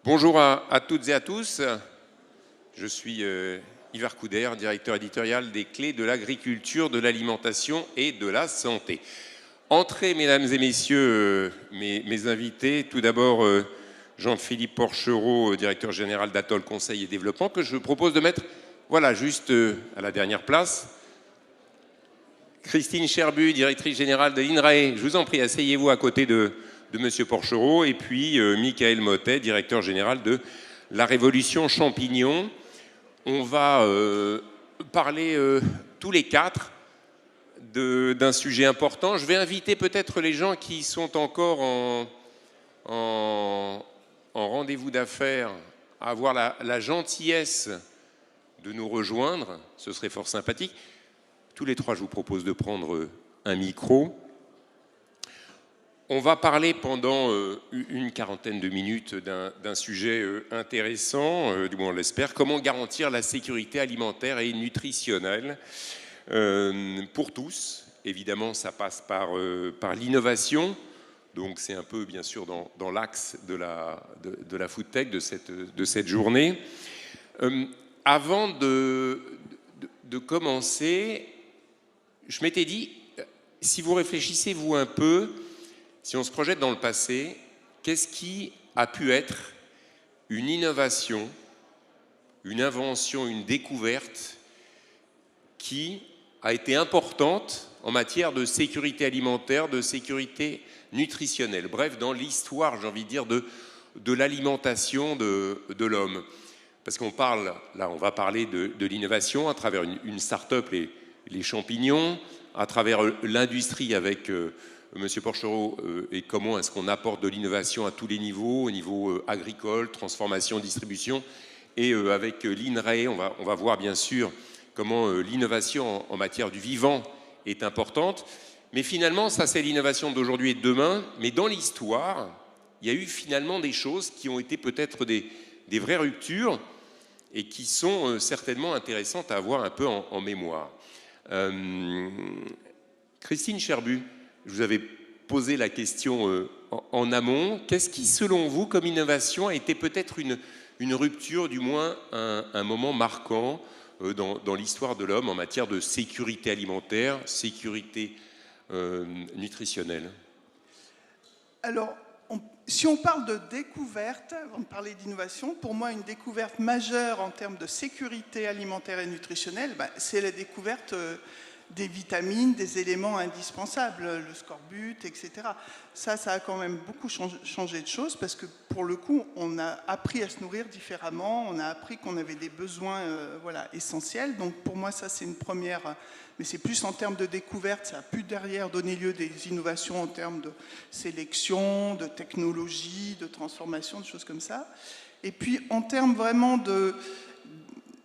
Bonjour à toutes et à tous. Je suis Yves Arcoudert, directeur éditorial des Clés de l'agriculture, de l'alimentation et de la santé. Entrez, mesdames et messieurs, mes invités. Tout d'abord, Jean-Philippe Porchereau, directeur général d'Atoll Conseil et Développement, que je propose de mettre, voilà, juste à la dernière place. Christine Cherbu, directrice générale de l'INRAE. Je vous en prie, asseyez-vous à côté de M. Porchereau. Et puis, Michael Mottet, directeur général de la Révolution Champignon. On va parler tous les quatre d'un sujet important. Je vais inviter peut-être les gens qui sont encore en rendez-vous d'affaires à avoir la gentillesse de nous rejoindre. Ce serait fort sympathique. Tous les trois, je vous propose de prendre un micro. On va parler pendant une quarantaine de minutes d'un sujet intéressant, du moins on l'espère, comment garantir la sécurité alimentaire et nutritionnelle pour tous. Évidemment, ça passe par l'innovation, donc c'est un peu bien sûr dans l'axe de la food tech de cette journée. Avant de commencer, je m'étais dit, si vous réfléchissez vous un peu, si on se projette dans le passé, qu'est-ce qui a pu être une innovation, une invention, une découverte qui a été importante en matière de sécurité alimentaire, de sécurité nutritionnelle, bref, dans l'histoire, j'ai envie de dire, de l'alimentation de l'homme. Parce qu'on parle, là on va parler de l'innovation à travers une start-up, les champignons, à travers l'industrie avec Monsieur Porchereau et comment est-ce qu'on apporte de l'innovation à tous les niveaux, au niveau agricole, transformation, distribution, et avec l'INRAE, on va voir bien sûr comment l'innovation en matière du vivant est importante. Mais finalement, ça c'est l'innovation d'aujourd'hui et de demain, mais dans l'histoire, il y a eu finalement des choses qui ont été peut-être des vraies ruptures et qui sont certainement intéressantes à avoir un peu en mémoire. Christine Cherbu, je vous avais posé la question en amont. Qu'est-ce qui, selon vous, comme innovation, a été peut-être une rupture, du moins un moment marquant dans l'histoire de l'homme en matière de sécurité alimentaire, sécurité nutritionnelle? Alors, si on parle de découverte, avant de parler d'innovation, pour moi, une découverte majeure en termes de sécurité alimentaire et nutritionnelle, c'est la découverte des vitamines, des éléments indispensables, le scorbut, etc. Ça a quand même beaucoup changé de choses parce que pour le coup, on a appris à se nourrir différemment, on a appris qu'on avait des besoins essentiels. Donc pour moi, ça c'est une première, mais c'est plus en termes de découverte, ça a pu derrière donner lieu à des innovations en termes de sélection, de technologie, de transformation, de choses comme ça. Et puis en termes vraiment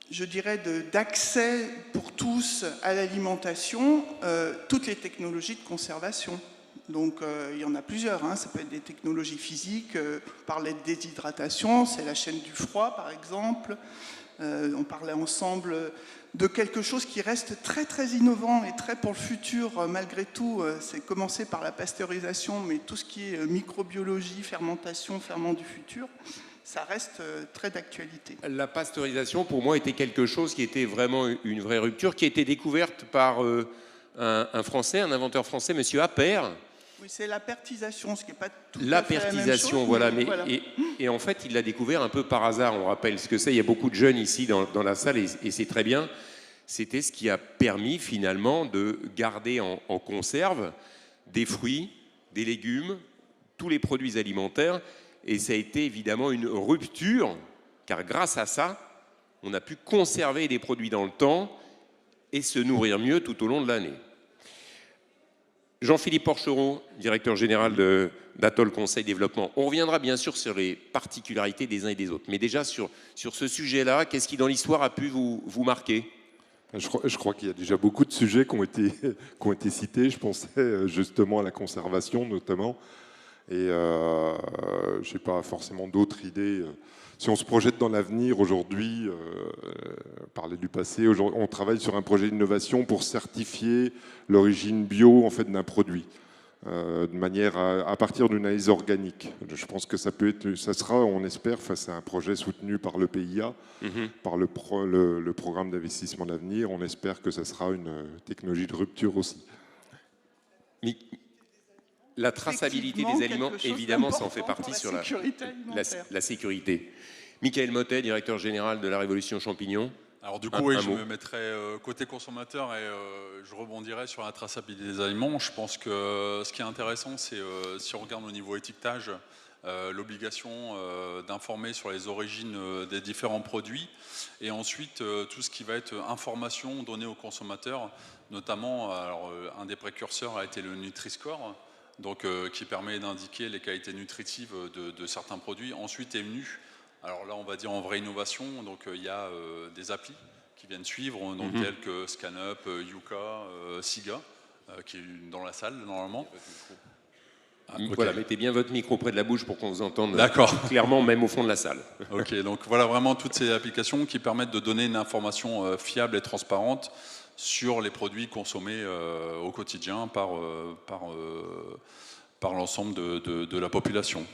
je dirais, d'accès pour tous à l'alimentation, toutes les technologies de conservation. Donc, il y en a plusieurs. Ça peut être des technologies physiques. On parlait de déshydratation, c'est la chaîne du froid, par exemple. On parlait ensemble de quelque chose qui reste très, très innovant et très pour le futur, malgré tout. C'est commencé par la pasteurisation, mais tout ce qui est microbiologie, fermentation, ferment du futur, ça reste très d'actualité. La pasteurisation, pour moi, était quelque chose qui était vraiment une vraie rupture, qui a été découverte par un Français, un inventeur français, M. Appert. Oui, c'est l'apertisation, ce qui n'est pas tout à fait l'apertisation, la même chose. Voilà. Voilà. Et en fait, il l'a découvert un peu par hasard. On rappelle ce que c'est. Il y a beaucoup de jeunes ici dans la salle, et c'est très bien. C'était ce qui a permis finalement de garder en conserve des fruits, des légumes, tous les produits alimentaires. Et ça a été évidemment une rupture, car grâce à ça, on a pu conserver des produits dans le temps et se nourrir mieux tout au long de l'année. Jean-Philippe Porchereau, directeur général d'Atoll Conseil Développement. On reviendra bien sûr sur les particularités des uns et des autres. Mais déjà, sur ce sujet-là, qu'est-ce qui dans l'histoire a pu vous marquer ? Je crois qu'il y a déjà beaucoup de sujets qui ont été cités. Je pensais justement à la conservation notamment. Et je n'ai pas forcément d'autres idées. Si on se projette dans l'avenir aujourd'hui, parler du passé, on travaille sur un projet d'innovation pour certifier l'origine bio en fait, d'un produit. de manière à partir d'une analyse organique. Je pense que ça sera, on espère, face à un projet soutenu par le PIA, par le programme d'investissement d'avenir, on espère que ça sera une technologie de rupture aussi. Mais la traçabilité des aliments, évidemment, ça en fait partie sur la sécurité. Michael Mottet, directeur général de la Révolution Champignon. Alors du coup, oui, je me mettrai côté consommateur et je rebondirai sur la traçabilité des aliments. Je pense que ce qui est intéressant, c'est si on regarde au niveau étiquetage, l'obligation d'informer sur les origines des différents produits et ensuite tout ce qui va être information donnée aux consommateurs, notamment, alors, un des précurseurs a été le Nutri-Score, donc, qui permet d'indiquer les qualités nutritives de certains produits. Ensuite est venu, alors là on va dire en vraie innovation, donc il y a des applis qui viennent suivre, donc, tels que ScanUp, Yuka, Siga, qui est dans la salle normalement. Okay. Voilà, mettez bien votre micro près de la bouche pour qu'on vous entende clairement, même au fond de la salle. Ok, donc voilà vraiment toutes ces applications qui permettent de donner une information fiable et transparente sur les produits consommés au quotidien par l'ensemble de la population.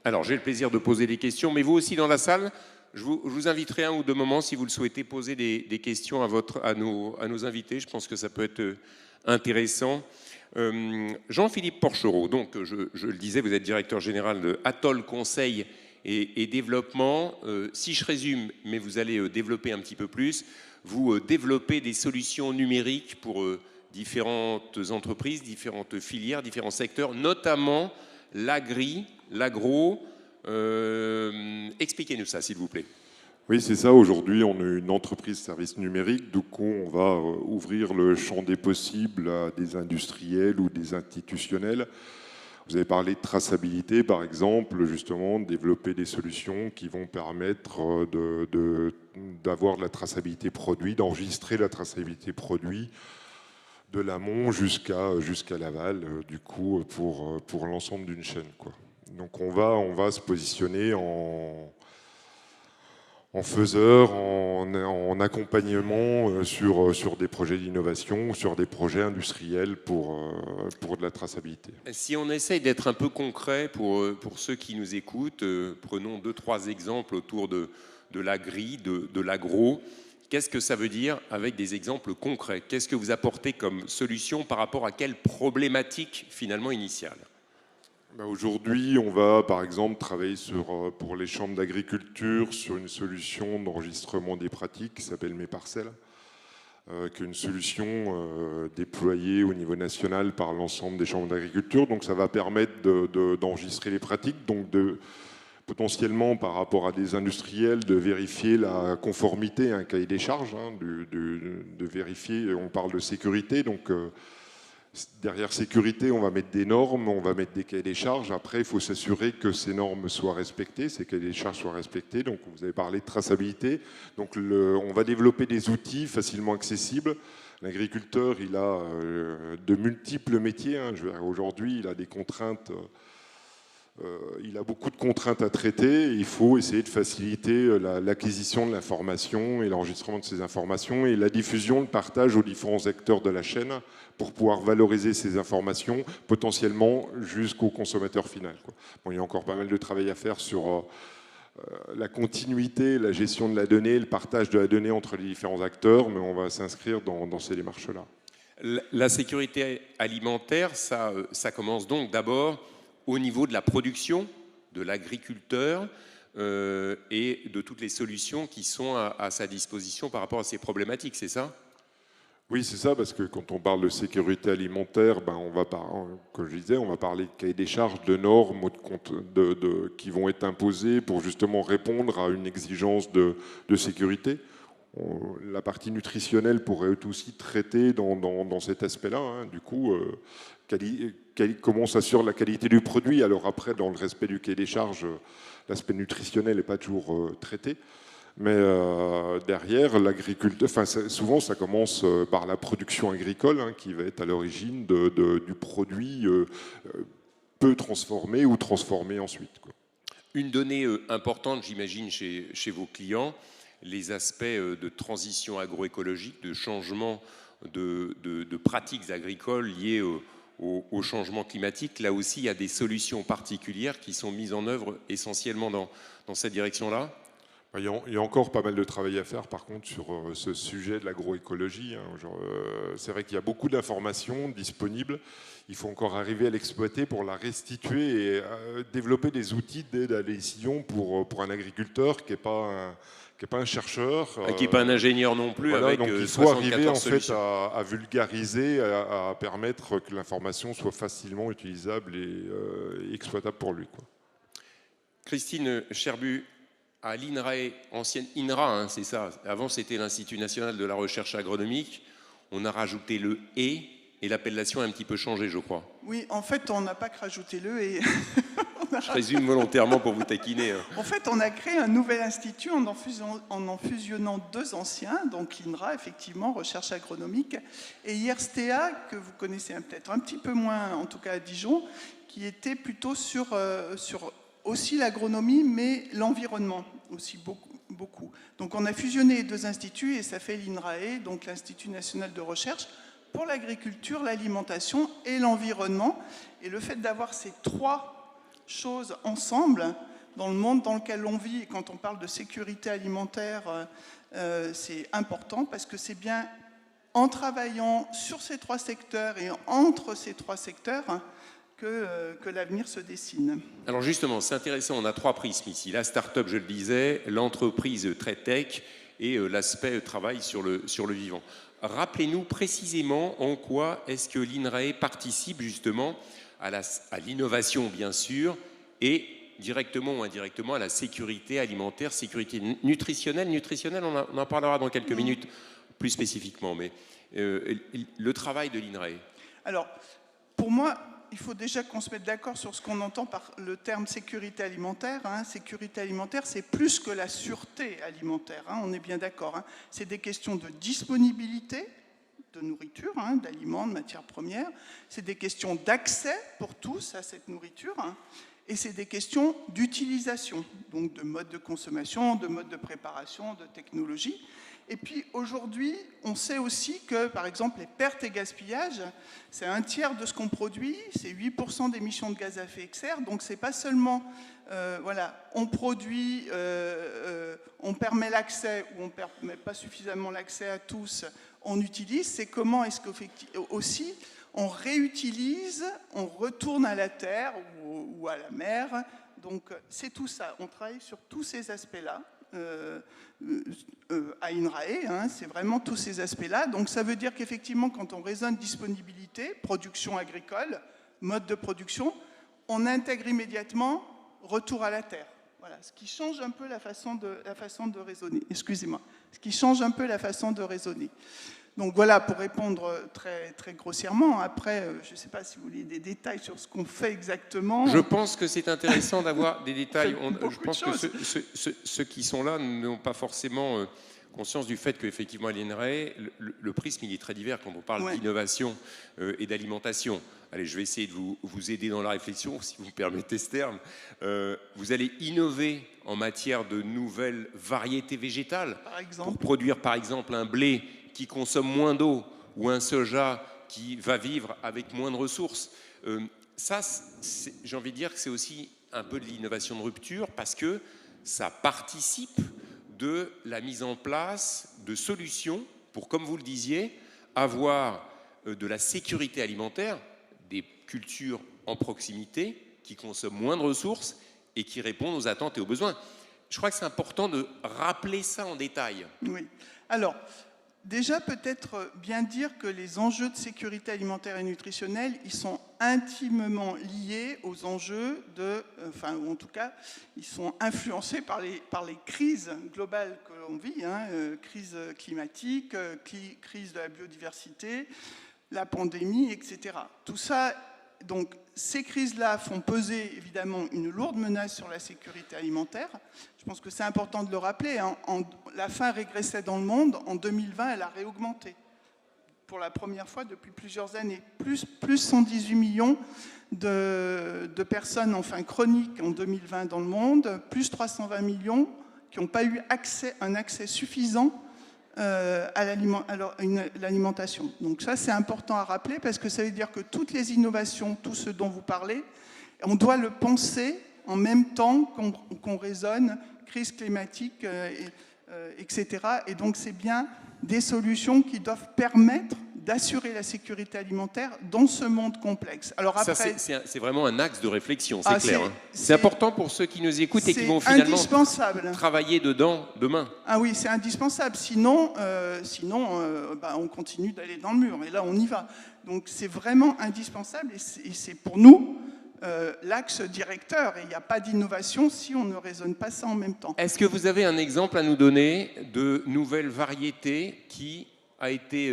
Alors j'ai le plaisir de poser des questions, mais vous aussi dans la salle, je vous inviterai un ou deux moments, si vous le souhaitez, poser des questions à nos invités. Je pense que ça peut être intéressant. Jean-Philippe Porchereau, donc je le disais, vous êtes directeur général de Atoll Conseil et Développement. Si je résume, mais vous allez développer un petit peu plus, vous développez des solutions numériques pour différentes entreprises, différentes filières, différents secteurs, notamment l'agro. Expliquez-nous ça, s'il vous plaît. Oui, c'est ça. Aujourd'hui, on est une entreprise service numérique. Du coup, on va ouvrir le champ des possibles à des industriels ou des institutionnels. Vous avez parlé de traçabilité, par exemple, justement, développer des solutions qui vont permettre d'avoir de la traçabilité produit, d'enregistrer la traçabilité produit de l'amont jusqu'à l'aval, du coup, pour l'ensemble d'une chaîne, quoi. Donc, on va se positionner en faiseur, en accompagnement sur des projets d'innovation, sur des projets industriels pour de la traçabilité. Si on essaye d'être un peu concret pour ceux qui nous écoutent, prenons 2-3 exemples autour de l'agri, de l'agro. Qu'est-ce que ça veut dire avec des exemples concrets? Qu'est-ce que vous apportez comme solution par rapport à quelle problématique finalement initiale? Aujourd'hui, on va par exemple travailler pour les chambres d'agriculture sur une solution d'enregistrement des pratiques qui s'appelle Mes Parcelles, qui est une solution déployée au niveau national par l'ensemble des chambres d'agriculture. Donc ça va permettre d'enregistrer les pratiques, donc potentiellement par rapport à des industriels, de vérifier la conformité à un cahier des charges, de vérifier, on parle de sécurité, donc derrière sécurité, on va mettre des normes, on va mettre des cahiers des charges. Après, il faut s'assurer que ces normes soient respectées, ces cahiers des charges soient respectés. Donc, vous avez parlé de traçabilité. Donc, on va développer des outils facilement accessibles. L'agriculteur, il a de multiples métiers. Aujourd'hui, il a des contraintes. Il a beaucoup de contraintes à traiter. Il faut essayer de faciliter l'acquisition de l'information et l'enregistrement de ces informations et la diffusion, le partage aux différents acteurs de la chaîne pour pouvoir valoriser ces informations potentiellement jusqu'au consommateur final, quoi. Bon, il y a encore pas mal de travail à faire sur la continuité, la gestion de la donnée, le partage de la donnée entre les différents acteurs, mais on va s'inscrire dans ces démarches-là. La sécurité alimentaire, ça commence donc d'abord au niveau de la production, de l'agriculteur et de toutes les solutions qui sont à sa disposition par rapport à ces problématiques, c'est ça? Oui, c'est ça, parce que quand on parle de sécurité alimentaire, comme je disais, on va parler de cahier des charges, de normes qui vont être imposées pour justement répondre à une exigence de sécurité. La partie nutritionnelle pourrait être aussi traitée dans cet aspect-là. Du coup, comment on s'assure la qualité du produit? Alors après, dans le respect du cahier des charges, l'aspect nutritionnel n'est pas toujours traité. Mais derrière, l'agriculteur, souvent ça commence par la production agricole, qui va être à l'origine du produit peu transformé ou transformé ensuite, quoi. Une donnée importante, j'imagine, chez vos clients, les aspects de transition agroécologique, de changement de pratiques agricoles liées au changement climatique, là aussi, il y a des solutions particulières qui sont mises en œuvre essentiellement dans cette direction-là? Il y a encore pas mal de travail à faire, par contre, sur ce sujet de l'agroécologie. C'est vrai qu'il y a beaucoup d'informations disponibles. Il faut encore arriver à l'exploiter pour la restituer et développer des outils d'aide à la décision pour un agriculteur qui n'est pas un chercheur. Qui n'est pas un ingénieur non plus, voilà, avec donc il faut arriver en fait solutions. à vulgariser, à permettre que l'information soit facilement utilisable et exploitable pour lui, quoi. Christine Cherbu, à l'INRAE, ancienne INRA, hein, c'est ça. Avant, c'était l'Institut national de la recherche agronomique. On a rajouté le « et » l'appellation a un petit peu changé, je crois. Oui, en fait, on n'a pas que rajouté le et. Je résume volontairement pour vous taquiner. En fait, on a créé un nouvel institut en en fusionnant deux anciens, donc l'INRA, effectivement, recherche agronomique, et IRSTEA, que vous connaissez peut-être un petit peu moins, en tout cas à Dijon, qui était plutôt sur aussi l'agronomie, mais l'environnement aussi beaucoup. Donc on a fusionné les deux instituts et ça fait l'INRAE, donc l'Institut national de recherche, pour l'agriculture, l'alimentation et l'environnement. Et le fait d'avoir ces trois choses ensemble, dans le monde dans lequel on vit, et quand on parle de sécurité alimentaire, c'est important parce que c'est bien en travaillant sur ces trois secteurs et entre ces trois secteurs que l'avenir se dessine. Alors justement, c'est intéressant, on a trois prismes ici. La start-up, je le disais, l'entreprise très tech et l'aspect travail sur le vivant. Rappelez-nous précisément en quoi est-ce que l'INRAE participe justement à l'innovation, bien sûr, et directement ou indirectement à la sécurité alimentaire, sécurité nutritionnelle. Nutritionnelle, on en parlera dans quelques minutes plus spécifiquement, mais le travail de l'INRAE. Alors, pour moi, il faut déjà qu'on se mette d'accord sur ce qu'on entend par le terme sécurité alimentaire. Sécurité alimentaire, c'est plus que la sûreté alimentaire, on est bien d'accord. C'est des questions de disponibilité de nourriture, d'aliments, de matières premières. C'est des questions d'accès pour tous à cette nourriture. Et c'est des questions d'utilisation, donc de mode de consommation, de mode de préparation, de technologie. Et puis aujourd'hui, on sait aussi que, par exemple, les pertes et gaspillages, c'est un tiers de ce qu'on produit, c'est 8% d'émissions de gaz à effet de serre, donc c'est pas seulement, on produit, on permet l'accès ou on ne permet pas suffisamment l'accès à tous, on utilise, c'est comment est-ce qu'aussi on réutilise, on retourne à la terre ou à la mer, donc c'est tout ça, on travaille sur tous ces aspects-là. À INRAE, c'est vraiment tous ces aspects-là. Donc ça veut dire qu'effectivement, quand on raisonne disponibilité, production agricole, mode de production, on intègre immédiatement retour à la terre. Voilà, ce qui change un peu la façon de raisonner. Excusez-moi. Ce qui change un peu la façon de raisonner. Donc voilà, pour répondre très, très grossièrement. Après, je ne sais pas si vous voulez des détails sur ce qu'on fait exactement. Je pense que c'est intéressant d'avoir des détails. Je pense que ceux qui sont là n'ont pas forcément conscience du fait qu'effectivement à l'INRAE, le prisme il est très divers quand on parle d'innovation et d'alimentation. Allez, je vais essayer de vous aider dans la réflexion, si vous me permettez ce terme. Vous allez innover en matière de nouvelles variétés végétales, par exemple, pour produire par exemple un blé qui consomme moins d'eau ou un soja qui va vivre avec moins de ressources. Ça, j'ai envie de dire que c'est aussi un peu de l'innovation de rupture parce que ça participe de la mise en place de solutions pour, comme vous le disiez, avoir de la sécurité alimentaire, des cultures en proximité qui consomment moins de ressources et qui répondent aux attentes et aux besoins. Je crois que c'est important de rappeler ça en détail. Oui. Alors, déjà, peut-être bien dire que les enjeux de sécurité alimentaire et nutritionnelle, ils sont intimement liés aux enjeux ou en tout cas, ils sont influencés par les crises globales que l'on vit, crise climatique, crise de la biodiversité, la pandémie, etc. Tout ça, donc, ces crises-là font peser évidemment une lourde menace sur la sécurité alimentaire. Je pense que c'est important de le rappeler. La faim régressait dans le monde. En 2020, elle a réaugmenté pour la première fois depuis plusieurs années. Plus 118 millions de personnes en faim chronique en 2020 dans le monde, plus 320 millions qui n'ont pas eu un accès suffisant à l'alimentation. Donc ça, c'est important à rappeler parce que ça veut dire que toutes les innovations, tout ce dont vous parlez, on doit le penser en même temps qu'on raisonne crise climatique, etc. Et donc c'est bien des solutions qui doivent permettre d'assurer la sécurité alimentaire dans ce monde complexe. Alors après, c'est vraiment un axe de réflexion, c'est Ah, clair. C'est important pour ceux qui nous écoutent et qui vont finalement travailler dedans demain. Ah oui, c'est indispensable. Sinon, on continue d'aller dans le mur. Et là, on y va. Donc c'est vraiment indispensable et c'est pour nous l'axe directeur. Et il n'y a pas d'innovation si on ne raisonne pas ça en même temps. Est-ce que vous avez un exemple à nous donner de nouvelles variétés qui a été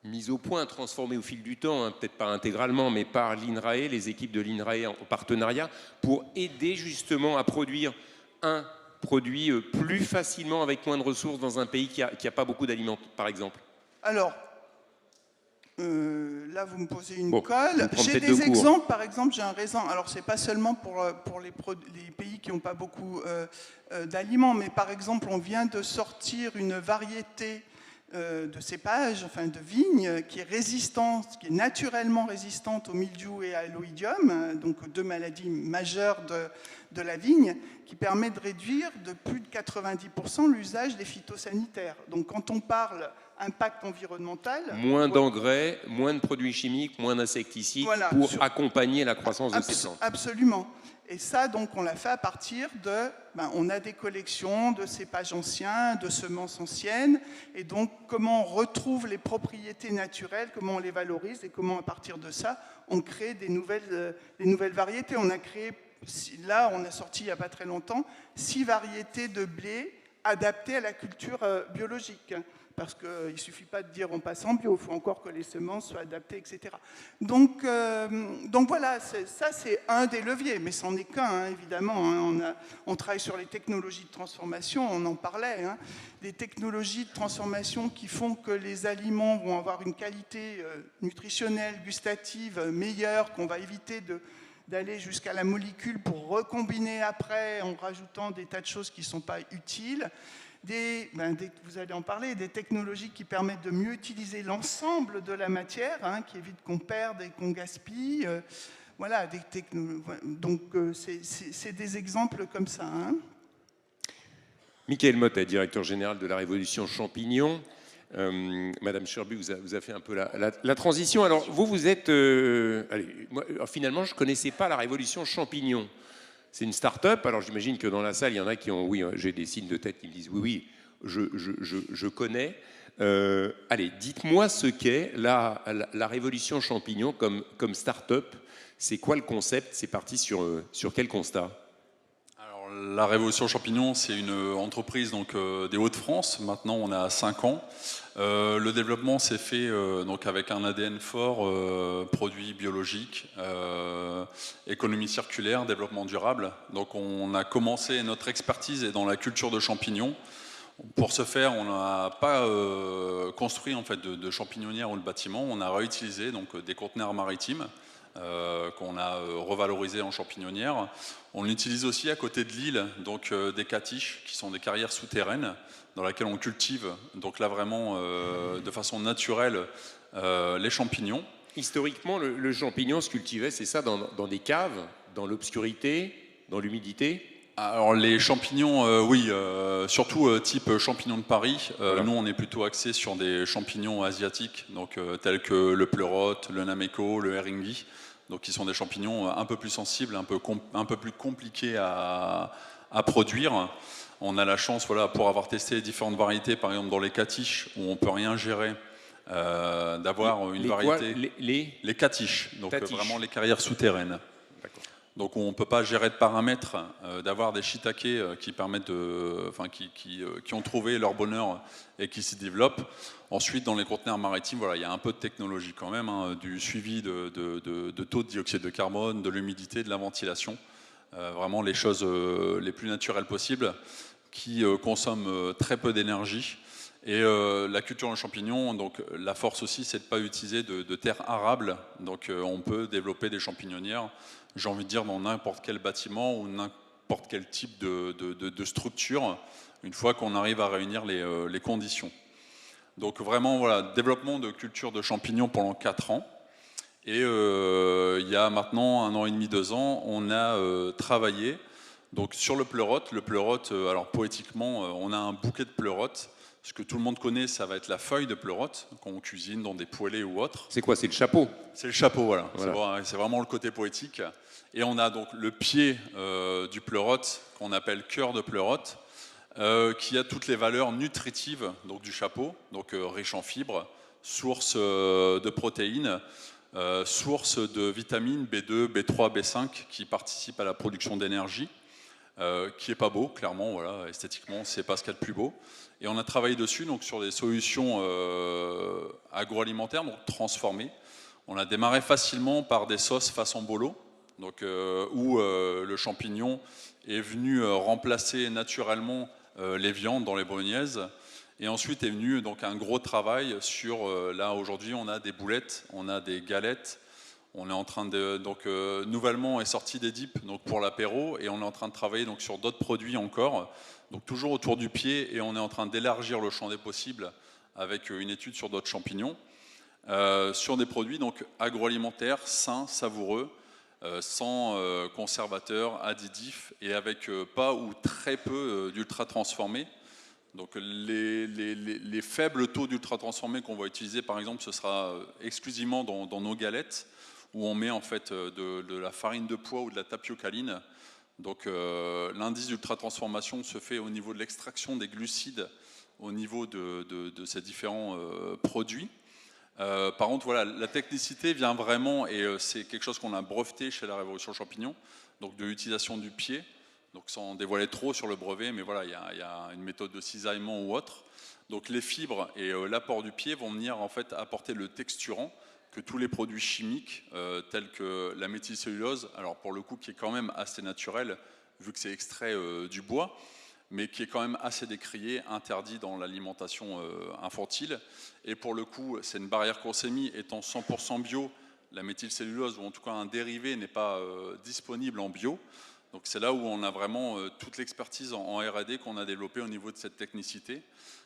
mise au point, transformée au fil du temps, hein, peut-être pas intégralement, mais par l'INRAE, les équipes de l'INRAE en partenariat, pour aider justement à produire un produit plus facilement avec moins de ressources dans un pays qui a pas beaucoup d'aliments, par exemple? Alors, là, vous me posez une colle. J'ai des exemples, par exemple, j'ai un raisin. Alors, c'est pas seulement pour les pays qui n'ont pas beaucoup d'aliments, mais par exemple, on vient de sortir une variété de cépage, enfin de vigne, qui est résistante, qui est naturellement résistante au mildiou et à l'oïdium, donc deux maladies majeures de la vigne, qui permet de réduire de plus de 90% l'usage des phytosanitaires. Donc quand on parle impact environnemental... Moins d'engrais, moins de produits chimiques, moins d'insecticides, voilà, pour accompagner la croissance de ces plantes. Absolument. Et ça, donc, on l'a fait à partir de... on a des collections de cépages anciens, de semences anciennes, et donc comment on retrouve les propriétés naturelles, comment on les valorise, et comment, à partir de ça, on crée des nouvelles variétés. On a créé, là, on a sorti, il n'y a pas très longtemps, 6 variétés de blé adaptées à la culture biologique. Parce qu'il ne suffit pas de dire on passe en bio, il faut encore que les semences soient adaptées, etc. Donc voilà, ça c'est un des leviers, mais c'en est qu'un, hein, évidemment. Hein. On travaille sur les technologies de transformation, on en parlait, hein, des technologies de transformation qui font que les aliments vont avoir une qualité nutritionnelle, gustative meilleure, qu'on va éviter d'aller jusqu'à la molécule pour recombiner après en rajoutant des tas de choses qui ne sont pas utiles. Vous allez en parler, des technologies qui permettent de mieux utiliser l'ensemble de la matière, hein, qui évitent qu'on perde et qu'on gaspille. Voilà, donc c'est des exemples comme ça. Hein. Michael Motet, directeur général de la Révolution Champignon. Madame Cherbu vous a fait un peu la transition. Alors, vous êtes... moi, finalement, je ne connaissais pas la Révolution Champignon. C'est une start-up, alors j'imagine que dans la salle, il y en a qui ont... Oui, j'ai des signes de tête qui me disent oui, je connais. Allez, dites-moi ce qu'est la Révolution Champignon comme start-up. C'est quoi le concept? C'est parti sur quel constat? Alors, la Révolution Champignon, c'est une entreprise donc, des Hauts-de-France. Maintenant, on a 5 ans. Le développement s'est fait donc avec un ADN fort, produits biologiques, économie circulaire, développement durable. Donc on a commencé, notre expertise est dans la culture de champignons. Pour ce faire, on n'a pas construit en fait, de champignonnière ou de bâtiment. On a réutilisé donc, des conteneurs maritimes qu'on a revalorisés en champignonnière. On utilise aussi à côté de l'île donc, des catiches qui sont des carrières souterraines dans laquelle on cultive, donc là vraiment de façon naturelle, les champignons. Historiquement, le champignon se cultivait, c'est ça, dans des caves, dans l'obscurité, dans l'humidité? Alors les champignons, oui, surtout type champignons de Paris. Voilà. Nous, on est plutôt axé sur des champignons asiatiques, donc tels que le pleurote, le nameko, le eringi, donc qui sont des champignons un peu plus sensibles, un peu plus compliqués à produire. On a la chance, voilà, pour avoir testé différentes variétés, par exemple dans les catiches, où on ne peut rien gérer, d'avoir une variété... Les catiches, donc vraiment les carrières souterraines. Donc on ne peut pas gérer de paramètres, d'avoir des shiitakes qui permettent qui ont trouvé leur bonheur et qui s'y développent. Ensuite, dans les conteneurs maritimes, voilà, il y a un peu de technologie quand même, hein, du suivi de taux de dioxyde de carbone, de l'humidité, de la ventilation. Vraiment les choses les plus naturelles possibles, qui consomment très peu d'énergie. Et la culture de champignons, donc la force aussi, c'est de ne pas utiliser de terre arable. Donc on peut développer des champignonnières, j'ai envie de dire, dans n'importe quel bâtiment ou n'importe quel type de structure, une fois qu'on arrive à réunir les conditions. Donc vraiment, voilà, développement de culture de champignons pendant 4 ans. Et il y a maintenant 1 an et demi, 2 ans, on a travaillé donc, sur le pleurote. Le pleurote, alors poétiquement, on a un bouquet de pleurote. Ce que tout le monde connaît, ça va être la feuille de pleurote, qu'on cuisine dans des poêlées ou autres. C'est quoi? C'est le chapeau? C'est le chapeau, voilà. Voilà. C'est vraiment le côté poétique. Et on a donc le pied du pleurote, qu'on appelle cœur de pleurote, qui a toutes les valeurs nutritives donc, du chapeau, donc riche en fibres, source de protéines, source de vitamines B2, B3, B5 qui participent à la production d'énergie, qui est pas beau, clairement, voilà, esthétiquement, c'est pas ce qu'il y a de plus beau. Et on a travaillé dessus donc, sur des solutions agroalimentaires, donc transformées. On a démarré facilement par des sauces façon bolo, donc, où le champignon est venu remplacer naturellement les viandes dans les bolognaises. Et ensuite est venu donc, un gros travail sur, là aujourd'hui on a des boulettes, on a des galettes, on est en train de, donc nouvellement est sorti des dips donc, pour l'apéro, et on est en train de travailler donc, sur d'autres produits encore, donc toujours autour du pied, et on est en train d'élargir le champ des possibles avec une étude sur d'autres champignons, sur des produits donc, agroalimentaires, sains, savoureux, sans conservateurs, additifs, et avec pas ou très peu d'ultra transformés. Donc les faibles taux d'ultra transformés qu'on va utiliser, par exemple, ce sera exclusivement dans nos galettes, où on met en fait de la farine de pois ou de la tapiocaline. Donc l'indice d'ultra transformation se fait au niveau de l'extraction des glucides, au niveau de ces différents produits. Par contre, voilà, la technicité vient vraiment, et c'est quelque chose qu'on a breveté chez la Révolution Champignon, donc de l'utilisation du pied. Donc sans dévoiler trop sur le brevet, mais voilà, il y a une méthode de cisaillement ou autre. Donc les fibres et l'apport du pied vont venir en fait apporter le texturant que tous les produits chimiques tels que la méthylcellulose, alors pour le coup qui est quand même assez naturel vu que c'est extrait du bois, mais qui est quand même assez décrié, interdit dans l'alimentation infantile. Et pour le coup, c'est une barrière qu'on s'est mis, étant 100% bio, la méthylcellulose, ou en tout cas un dérivé, n'est pas disponible en bio. Donc c'est là où on a vraiment toute l'expertise en R&D qu'on a développée au niveau de cette technicité.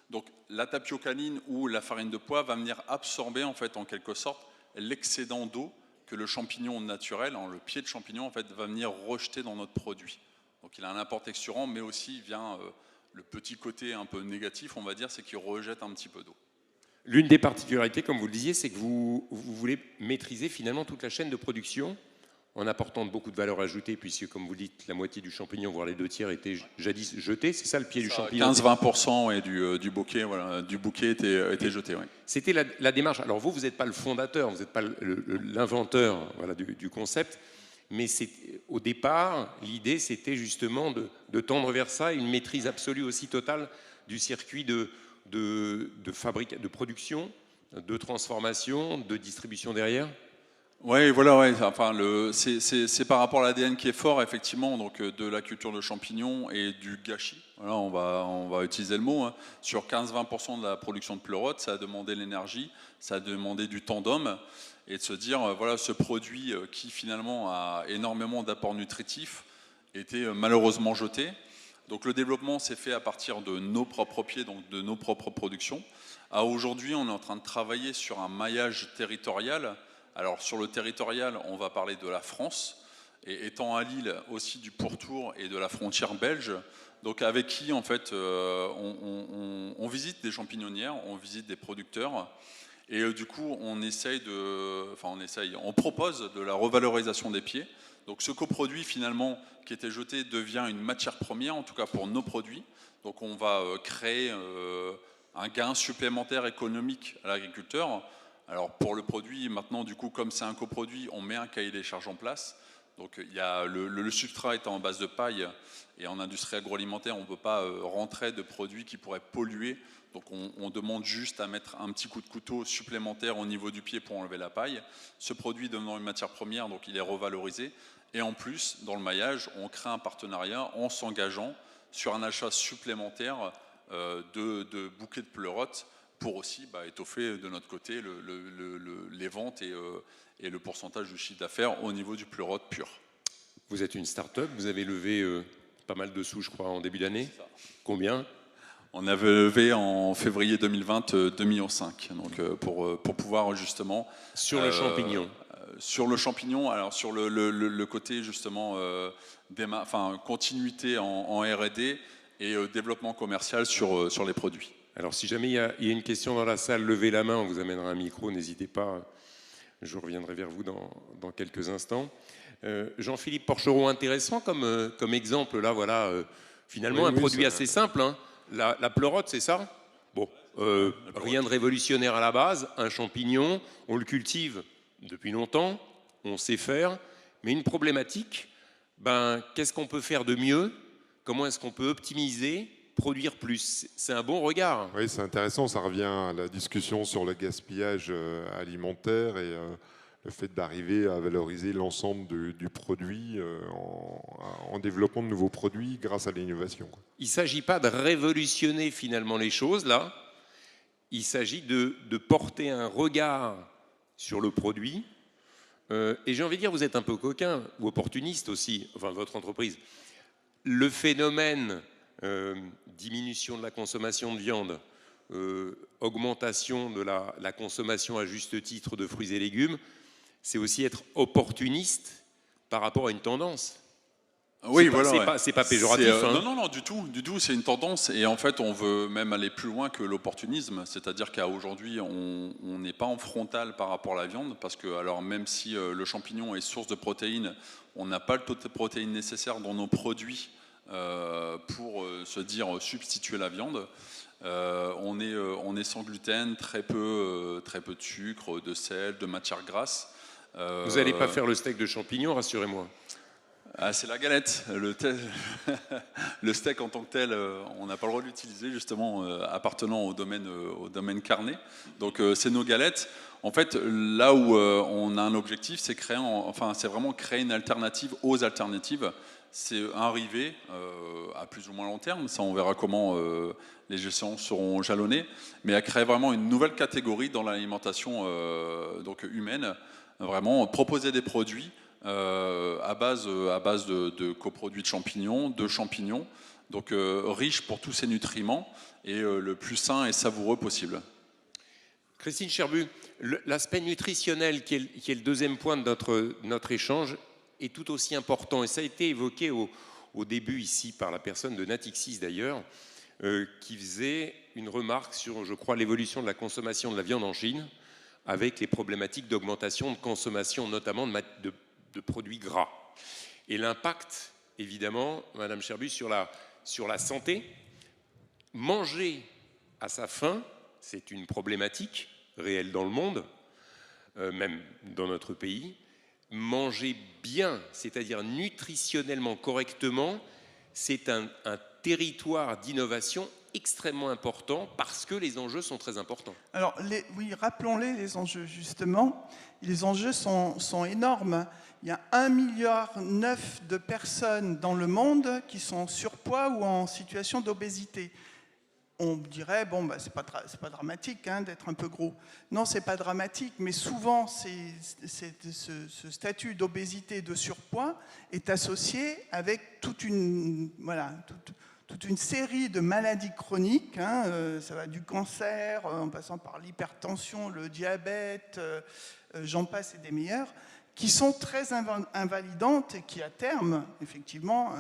Donc la tapiocaline ou la farine de pois va venir absorber en fait en quelque sorte l'excédent d'eau que le champignon naturel, le pied de champignon en fait va venir rejeter dans notre produit. Donc il a un apport texturant, mais aussi vient le petit côté un peu négatif, on va dire, c'est qu'il rejette un petit peu d'eau. L'une des particularités, comme vous le disiez, c'est que vous voulez maîtriser finalement toute la chaîne de production en apportant beaucoup de valeur ajoutée, puisque, comme vous dites, la moitié du champignon, voire les 2/3, était jadis jeté. C'est ça le pied du champignon? 15-20% du bouquet, voilà, du bouquet était jeté. Oui. C'était la démarche. Alors vous n'êtes pas le fondateur, vous n'êtes pas l'inventeur voilà, du concept, mais au départ, l'idée, c'était justement de tendre vers ça, une maîtrise absolue aussi totale du circuit de production, de transformation, de distribution derrière. Oui, voilà, ouais. Enfin, c'est par rapport à l'ADN qui est fort, effectivement, donc de la culture de champignons et du gâchis. Voilà, on va utiliser le mot. Hein. Sur 15-20% de la production de pleurote, ça a demandé l'énergie, ça a demandé du temps d'homme, et de se dire, voilà, ce produit qui finalement a énormément d'apports nutritifs était malheureusement jeté. Donc le développement s'est fait à partir de nos propres pieds, donc de nos propres productions. Aujourd'hui, on est en train de travailler sur un maillage territorial. Alors sur le territorial, on va parler de la France, et étant à Lille aussi du pourtour et de la frontière belge, donc avec qui en fait on visite des champignonnières, on visite des producteurs, et du coup on propose de la revalorisation des pieds. Donc ce coproduit finalement qui était jeté devient une matière première, en tout cas pour nos produits. Donc on va créer un gain supplémentaire économique à l'agriculteur. Alors pour le produit, maintenant du coup comme c'est un coproduit, on met un cahier des charges en place. Donc il y a le substrat étant en base de paille, et en industrie agroalimentaire on ne peut pas rentrer de produits qui pourraient polluer. Donc on demande juste à mettre un petit coup de couteau supplémentaire au niveau du pied pour enlever la paille. Ce produit devenant une matière première, donc il est revalorisé. Et en plus, dans le maillage, on crée un partenariat en s'engageant sur un achat supplémentaire de bouquets de pleurotes, pour aussi étoffer de notre côté les ventes et le pourcentage du chiffre d'affaires au niveau du pleurote pur. Vous êtes une start-up, vous avez levé pas mal de sous, je crois, en début d'année. Combien? On avait levé en février 2020 2,5 millions. Donc, pour pouvoir justement... Sur le champignon. Sur le champignon, alors sur le côté justement continuité en R&D et développement commercial sur les produits. Alors si jamais il y a une question dans la salle, levez la main, on vous amènera un micro, n'hésitez pas, je reviendrai vers vous dans quelques instants. Jean-Philippe Porchereau, intéressant comme exemple, là voilà, finalement un produit assez simple, hein. La pleurote, c'est ça? Bon, rien de révolutionnaire à la base, un champignon, on le cultive depuis longtemps, on sait faire, mais une problématique, qu'est-ce qu'on peut faire de mieux? Comment est-ce qu'on peut optimiser, produire plus? C'est un bon regard. Oui, c'est intéressant, ça revient à la discussion sur le gaspillage alimentaire et le fait d'arriver à valoriser l'ensemble du produit en développant de nouveaux produits grâce à l'innovation. Il ne s'agit pas de révolutionner finalement les choses, là. Il s'agit de porter un regard sur le produit. Et j'ai envie de dire, vous êtes un peu coquin, ou opportuniste aussi, enfin votre entreprise. Le phénomène diminution de la consommation de viande, augmentation de la consommation à juste titre de fruits et légumes, c'est aussi être opportuniste par rapport à une tendance. Oui, c'est pas péjoratif. Non, du tout, c'est une tendance. Et en fait, on veut même aller plus loin que l'opportunisme. C'est-à-dire qu'à aujourd'hui, on n'est pas en frontal par rapport à la viande, parce que, alors, même si le champignon est source de protéines, on n'a pas le taux de protéines nécessaire dans nos produits pour se dire substituer la viande. On est sans gluten, très peu de sucre, de sel, de matière grasse. Vous n'allez pas faire le steak de champignons, rassurez-moi. Ah, c'est la galette. Le steak en tant que tel, on n'a pas le droit de l'utiliser, justement, appartenant au domaine carné. Donc, c'est nos galettes. En fait, là où on a un objectif, c'est vraiment créer une alternative aux alternatives. C'est arriver à plus ou moins long terme, ça on verra comment les échéances seront jalonnées, mais à créer vraiment une nouvelle catégorie dans l'alimentation humaine, vraiment proposer des produits à base de coproduits de champignons, donc riches pour tous ces nutriments et le plus sain et savoureux possible. Christine Cherbu, l'aspect nutritionnel qui est le deuxième point de notre échange est tout aussi important, et ça a été évoqué au début ici par la personne de Natixis d'ailleurs, qui faisait une remarque sur, je crois, l'évolution de la consommation de la viande en Chine, avec les problématiques d'augmentation de consommation, notamment de produits gras. Et l'impact, évidemment, Madame Cherbu, sur la santé. Manger à sa faim, c'est une problématique réelle dans le monde, même dans notre pays. Manger bien, c'est-à-dire nutritionnellement correctement, c'est un territoire d'innovation extrêmement important parce que les enjeux sont très importants. Alors, oui, rappelons-les, les enjeux, justement. Les enjeux sont énormes. Il y a 1,9 milliard de personnes dans le monde qui sont en surpoids ou en situation d'obésité. On dirait, bon, c'est pas dramatique hein, d'être un peu gros. Non, c'est pas dramatique, mais souvent, ce statut d'obésité, de surpoids est associé avec toute une série de maladies chroniques. Hein, ça va du cancer, en passant par l'hypertension, le diabète, j'en passe et des meilleurs, qui sont très invalidantes et qui, à terme, effectivement,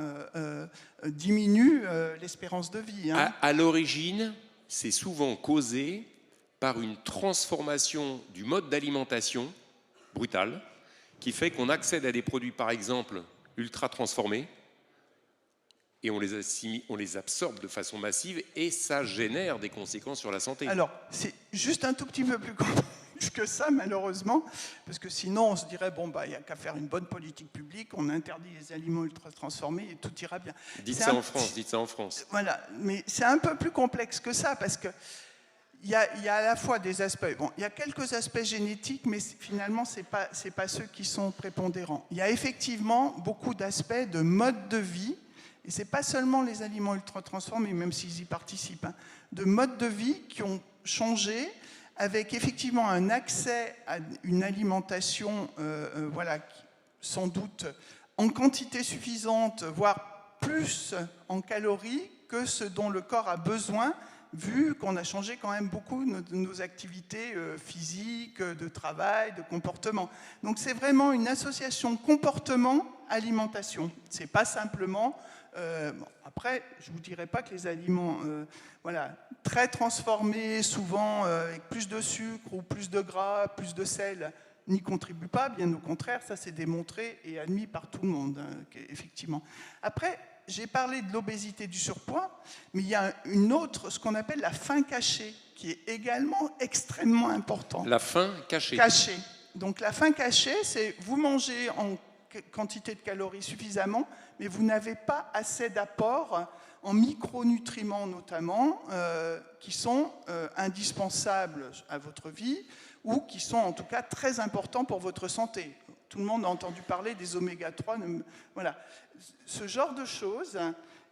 diminuent l'espérance de vie. Hein. À l'origine, c'est souvent causé par une transformation du mode d'alimentation brutale qui fait qu'on accède à des produits, par exemple, ultra transformés, et on les absorbe de façon massive, et ça génère des conséquences sur la santé. Alors, c'est juste un tout petit peu plus complexe que ça, malheureusement, parce que sinon, on se dirait, bon, il n'y a qu'à faire une bonne politique publique, on interdit les aliments ultra transformés et tout ira bien. Dites ça en France. Voilà, mais c'est un peu plus complexe que ça, parce que il y a à la fois des aspects, bon, il y a quelques aspects génétiques, mais finalement, c'est pas ceux qui sont prépondérants. Il y a effectivement beaucoup d'aspects de mode de vie, et c'est pas seulement les aliments ultra transformés, même s'ils y participent, hein, de mode de vie qui ont changé, avec effectivement un accès à une alimentation, sans doute en quantité suffisante, voire plus en calories que ce dont le corps a besoin, vu qu'on a changé quand même beaucoup de nos activités physiques, de travail, de comportement. Donc c'est vraiment une association comportement-alimentation. C'est pas simplement... bon, après, je ne vous dirai pas que les aliments voilà, très transformés, souvent avec plus de sucre ou plus de gras, plus de sel, n'y contribuent pas, bien au contraire, ça c'est démontré et admis par tout le monde, effectivement. Après, j'ai parlé de l'obésité, du surpoids, mais il y a une autre, ce qu'on appelle la faim cachée, qui est également extrêmement importante. La faim cachée. Cachée. Donc la faim cachée, c'est vous mangez en quantité de calories suffisamment, mais vous n'avez pas assez d'apport en micronutriments notamment, qui sont indispensables à votre vie ou qui sont en tout cas très importants pour votre santé. Tout le monde a entendu parler des oméga 3. Voilà. Ce genre de choses,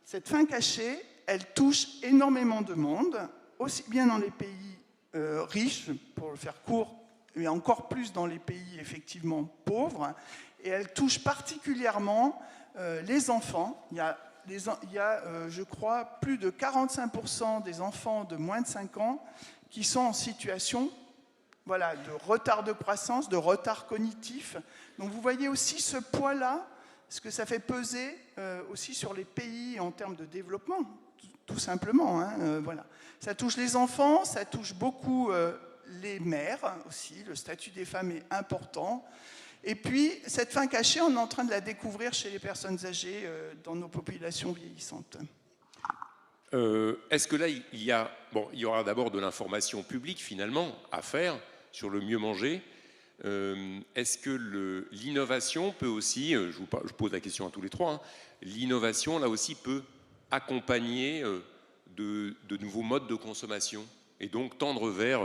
cette faim cachée, elle touche énormément de monde, aussi bien dans les pays riches, pour le faire court, mais encore plus dans les pays effectivement pauvres, et elle touche particulièrement les enfants. Il y a, je crois, plus de 45% des enfants de moins de 5 ans qui sont en situation voilà, de retard de croissance, de retard cognitif. Donc vous voyez aussi ce poids-là, ce que ça fait peser aussi sur les pays en termes de développement, tout simplement. Hein, voilà. Ça touche les enfants, ça touche beaucoup les mères aussi, le statut des femmes est important. Et puis, cette faim cachée, on est en train de la découvrir chez les personnes âgées dans nos populations vieillissantes. Est-ce que là, il y aura d'abord de l'information publique, finalement, à faire sur le mieux manger. Est-ce que l'innovation peut aussi, je pose la question à tous les trois, hein, l'innovation, là aussi, peut accompagner de nouveaux modes de consommation et donc tendre vers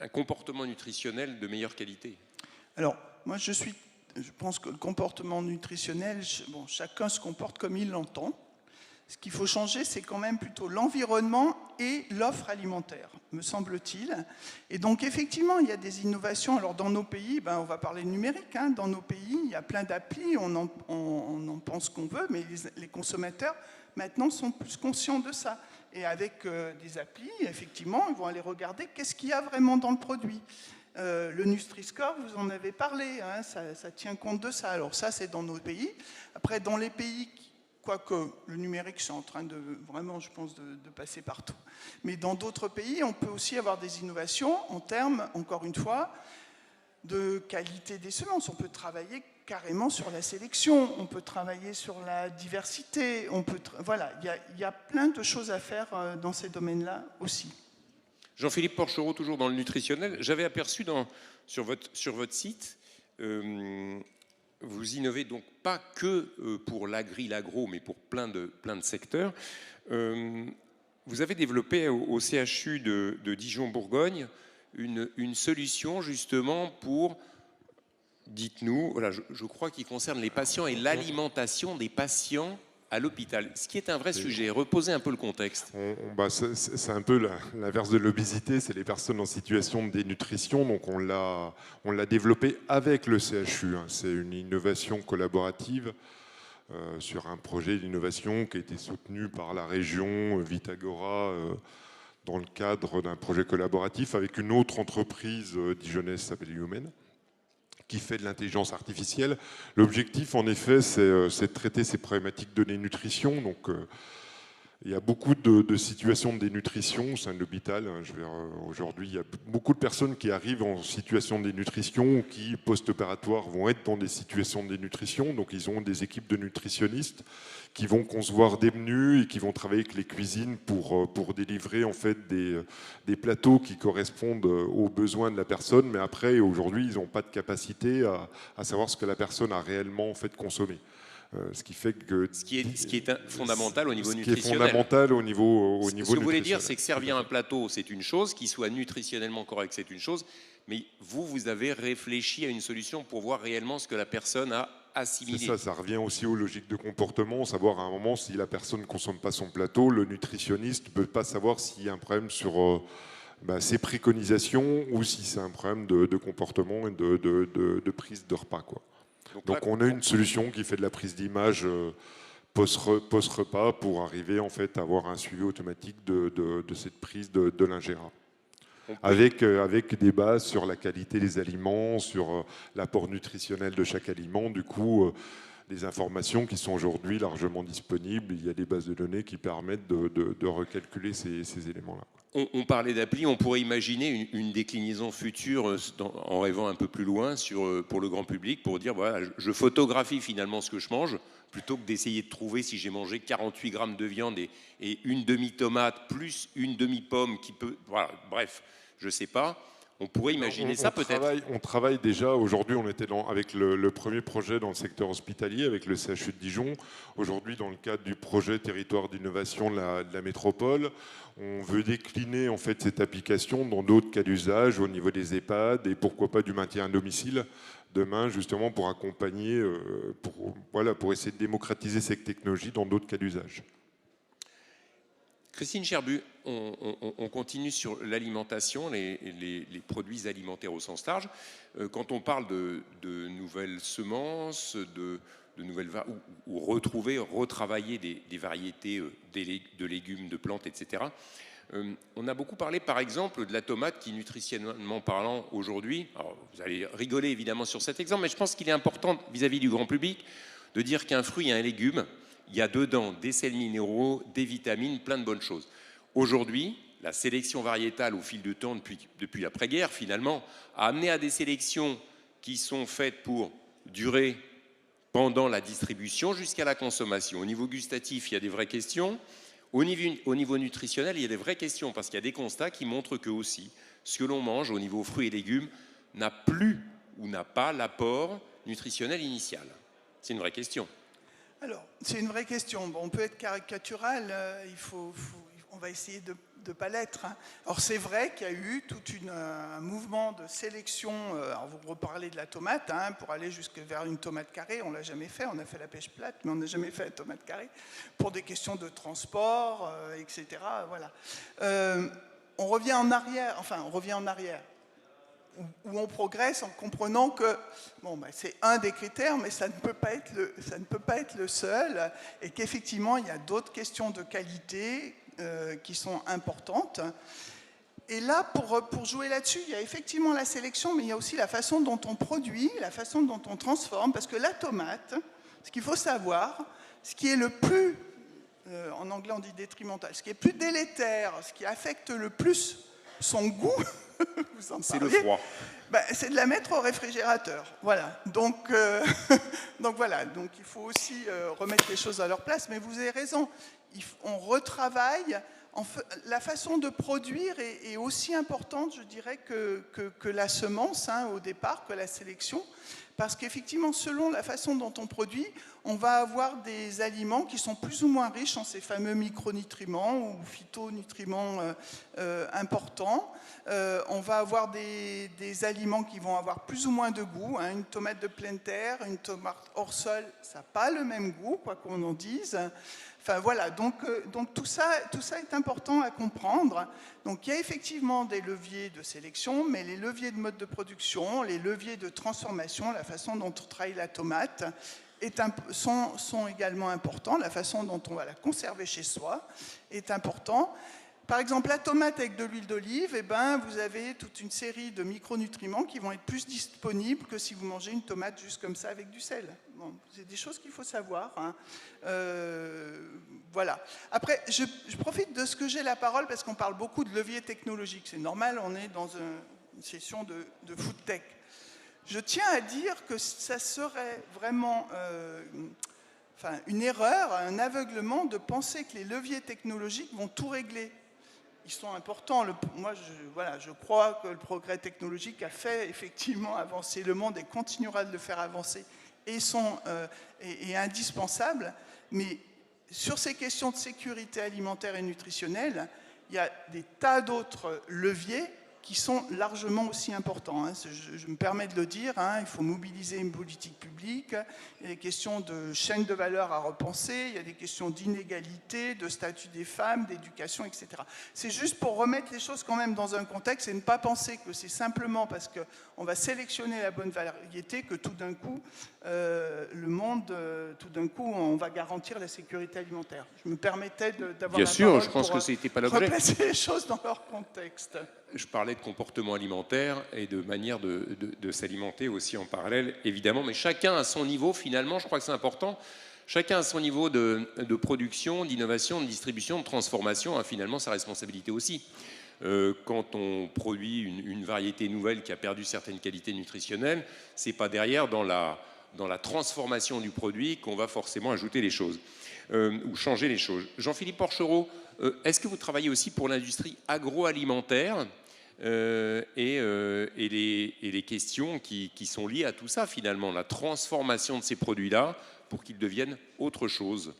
un comportement nutritionnel de meilleure qualité? Alors, moi, je pense que le comportement nutritionnel, bon, chacun se comporte comme il l'entend. Ce qu'il faut changer, c'est quand même plutôt l'environnement et l'offre alimentaire, me semble-t-il. Et donc, effectivement, il y a des innovations. Alors, dans nos pays, on va parler numérique. Hein, dans nos pays, il y a plein d'applis, on en pense qu'on veut, mais les consommateurs, maintenant, sont plus conscients de ça. Et avec des applis, effectivement, ils vont aller regarder qu'est-ce qu'il y a vraiment dans le produit. Le Nutri-Score, vous en avez parlé, hein, ça tient compte de ça. Alors ça, c'est dans nos pays. Après, dans les pays, quoique le numérique, c'est en train de vraiment, je pense, de passer partout. Mais dans d'autres pays, on peut aussi avoir des innovations en termes, encore une fois, de qualité des semences. On peut travailler carrément sur la sélection, on peut travailler sur la diversité, voilà, il y a plein de choses à faire dans ces domaines-là aussi. Jean-Philippe Porchereau, toujours dans le nutritionnel. J'avais aperçu sur votre site, vous innovez donc pas que pour l'agro, mais pour plein de secteurs. Vous avez développé au CHU de Dijon-Bourgogne une solution justement pour, dites-nous, voilà, je crois qu'il concerne les patients et l'alimentation des patients à l'hôpital, ce qui est un vrai sujet. Reposez un peu le contexte. C'est un peu l'inverse de l'obésité, c'est les personnes en situation de dénutrition. Donc on l'a développé avec le CHU. Hein. C'est une innovation collaborative sur un projet d'innovation qui a été soutenu par la région Vitagora dans le cadre d'un projet collaboratif avec une autre entreprise dijonnaise qui s'appelle Human, qui fait de l'intelligence artificielle. L'objectif, en effet, c'est de traiter ces problématiques de dénutrition. Donc, il y a beaucoup de situations de dénutrition au sein de l'hôpital. Aujourd'hui, il y a beaucoup de personnes qui arrivent en situation de dénutrition ou qui, post-opératoire, vont être dans des situations de dénutrition. Donc, ils ont des équipes de nutritionnistes qui vont concevoir des menus et qui vont travailler avec les cuisines pour délivrer en fait des plateaux qui correspondent aux besoins de la personne. Mais après, aujourd'hui, ils n'ont pas de capacité à savoir ce que la personne a réellement en fait consommé. Ce qui fait que ce qui est fondamental au niveau nutritionnel. Ce qui est fondamental au niveau Ce que vous voulez dire, c'est que servir un plateau, c'est une chose, qu'il soit nutritionnellement correct, c'est une chose, mais vous avez réfléchi à une solution pour voir réellement ce que la personne a assimilé. C'est ça revient aussi aux logiques de comportement, savoir à un moment si la personne ne consomme pas son plateau, le nutritionniste ne peut pas savoir s'il y a un problème sur ses préconisations ou si c'est un problème de comportement et de prise de repas, quoi. Donc on a une solution qui fait de la prise d'image post-repas pour arriver en fait à avoir un suivi automatique de cette prise de l'ingérat. Avec des bases sur la qualité des aliments, sur l'apport nutritionnel de chaque aliment. Du coup, des informations qui sont aujourd'hui largement disponibles. Il y a des bases de données qui permettent de recalculer ces éléments-là. On parlait d'appli, on pourrait imaginer une déclinaison future en rêvant un peu plus loin pour le grand public, pour dire voilà, je photographie finalement ce que je mange, plutôt que d'essayer de trouver si j'ai mangé 48 grammes de viande et une demi-tomate plus une demi-pomme qui peut... Voilà, bref, je ne sais pas. On pourrait imaginer ça peut-être. On travaille déjà, aujourd'hui on était avec le premier projet dans le secteur hospitalier, avec le CHU de Dijon. Aujourd'hui dans le cadre du projet territoire d'innovation de la métropole, on veut décliner en fait cette application dans d'autres cas d'usage au niveau des EHPAD et pourquoi pas du maintien à domicile demain justement pour accompagner, pour essayer de démocratiser cette technologie dans d'autres cas d'usage. Christine Cherbu, on continue sur l'alimentation, les produits alimentaires au sens large. Quand on parle de nouvelles semences, de nouvelles ou retrouver, retravailler des variétés de légumes, de plantes, etc. On a beaucoup parlé, par exemple, de la tomate qui, nutritionnellement parlant, aujourd'hui, alors vous allez rigoler évidemment sur cet exemple, mais je pense qu'il est important vis-à-vis du grand public de dire qu'un fruit et un légume, il y a dedans des sels minéraux, des vitamines, plein de bonnes choses. Aujourd'hui, la sélection variétale au fil du temps, depuis l'après-guerre finalement, a amené à des sélections qui sont faites pour durer pendant la distribution jusqu'à la consommation. Au niveau gustatif, il y a des vraies questions. Au niveau nutritionnel, il y a des vraies questions parce qu'il y a des constats qui montrent que aussi, ce que l'on mange au niveau fruits et légumes n'a plus ou n'a pas l'apport nutritionnel initial. C'est une vraie question. Alors, c'est une vraie question. Bon, on peut être caricatural, on va essayer de ne pas l'être. Hein. Alors, c'est vrai qu'il y a eu tout un mouvement de sélection. Alors, vous reparlez de la tomate, hein, pour aller vers une tomate carrée. On ne l'a jamais fait. On a fait la pêche plate, mais on n'a jamais fait la tomate carrée pour des questions de transport, etc. Voilà. On revient en arrière. Où on progresse en comprenant que c'est un des critères, mais ça ne peut pas être le seul, et qu'effectivement, il y a d'autres questions de qualité qui sont importantes. Et là, pour jouer là-dessus, il y a effectivement la sélection, mais il y a aussi la façon dont on produit, la façon dont on transforme, parce que la tomate, ce qu'il faut savoir, ce qui est le plus, en anglais on dit détrimental, ce qui est plus délétère, ce qui affecte le plus son goût, c'est le froid. C'est de la mettre au réfrigérateur. Voilà. Donc il faut aussi remettre les choses à leur place. Mais vous avez raison. On retravaille. La façon de produire est aussi importante, je dirais, que la semence, hein, au départ, que la sélection. Parce qu'effectivement, selon la façon dont on produit, on va avoir des aliments qui sont plus ou moins riches en ces fameux micronutriments ou phytonutriments importants. On va avoir des aliments qui vont avoir plus ou moins de goût. Hein. Une tomate de pleine terre, une tomate hors sol, ça n'a pas le même goût, quoi qu'on en dise. Enfin voilà, donc tout ça est important à comprendre. Donc il y a effectivement des leviers de sélection, mais les leviers de mode de production, les leviers de transformation, la façon dont on travaille la tomate sont également importants. La façon dont on va la conserver chez soi est important. Par exemple, la tomate avec de l'huile d'olive, vous avez toute une série de micronutriments qui vont être plus disponibles que si vous mangez une tomate juste comme ça avec du sel. Bon, c'est des choses qu'il faut savoir. Hein. Voilà. Après, je profite de ce que j'ai la parole parce qu'on parle beaucoup de leviers technologiques. C'est normal, on est dans une session de food tech. Je tiens à dire que ça serait vraiment une erreur, un aveuglement de penser que les leviers technologiques vont tout régler. Ils sont importants. Moi, je crois que le progrès technologique a fait effectivement avancer le monde et continuera de le faire avancer et est indispensable. Mais sur ces questions de sécurité alimentaire et nutritionnelle, il y a des tas d'autres leviers qui sont largement aussi importants. Je me permets de le dire, il faut mobiliser une politique publique, il y a des questions de chaîne de valeur à repenser, il y a des questions d'inégalité, de statut des femmes, d'éducation, etc. C'est juste pour remettre les choses quand même dans un contexte et ne pas penser que c'est simplement parce qu'on va sélectionner la bonne variété que tout d'un coup, le monde, tout d'un coup, on va garantir la sécurité alimentaire. Je me permettais d'avoir Bien la sûr, parole je pense pour que ce n'était pas l'objet. replacer les choses dans leur contexte. Je parlais de comportement alimentaire et de manière de s'alimenter aussi en parallèle, évidemment, mais chacun à son niveau, finalement, je crois que c'est important, chacun à son niveau de production, d'innovation, de distribution, de transformation a finalement sa responsabilité aussi. Quand on produit une variété nouvelle qui a perdu certaines qualités nutritionnelles, c'est pas derrière dans la transformation du produit qu'on va forcément ajouter les choses ou changer les choses. Jean-Philippe Porchereau, est-ce que vous travaillez aussi pour l'industrie agroalimentaire et les questions qui sont liées à tout ça finalement, la transformation de ces produits-là pour qu'ils deviennent autre chose?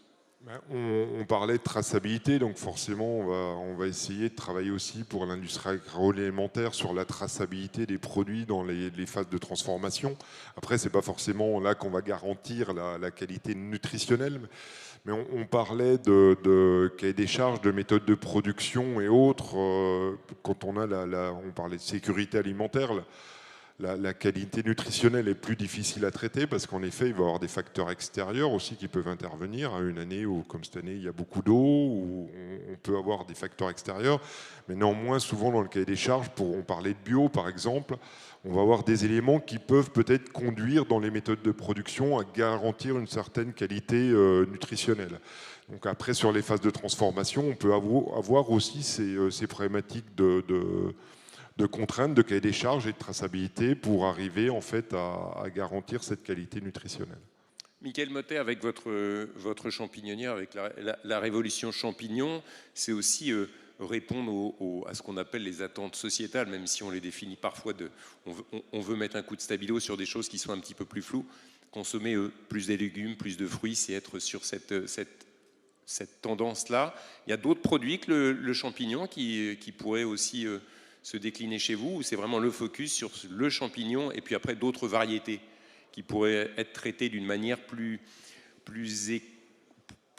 On parlait de traçabilité, donc forcément on va essayer de travailler aussi pour l'industrie agroalimentaire sur la traçabilité des produits dans les phases de transformation. Après, c'est pas forcément là qu'on va garantir la qualité nutritionnelle, mais on parlait de cahier des charges, de méthodes de production et autres. Quand on parlait de sécurité alimentaire, la qualité nutritionnelle est plus difficile à traiter parce qu'en effet, il va y avoir des facteurs extérieurs aussi qui peuvent intervenir. Une année où, comme cette année, il y a beaucoup d'eau, où on peut avoir des facteurs extérieurs. Mais néanmoins, souvent dans le cahier des charges, on parlait de bio par exemple, on va avoir des éléments qui peuvent peut-être conduire dans les méthodes de production à garantir une certaine qualité nutritionnelle. Donc après, sur les phases de transformation, on peut avoir aussi ces problématiques de contraintes, de cahier des charges et de traçabilité pour arriver en fait à garantir cette qualité nutritionnelle. Michael Mottet, avec votre champignonnière, avec la révolution champignon, c'est aussi répondre à ce qu'on appelle les attentes sociétales, même si on les définit parfois, on veut mettre un coup de stabilo sur des choses qui sont un petit peu plus floues. Consommer plus de légumes, plus de fruits, c'est être sur cette tendance-là. Il y a d'autres produits que le champignon qui pourraient aussi se décliner chez vous, ou c'est vraiment le focus sur le champignon et puis après d'autres variétés qui pourraient être traitées d'une manière plus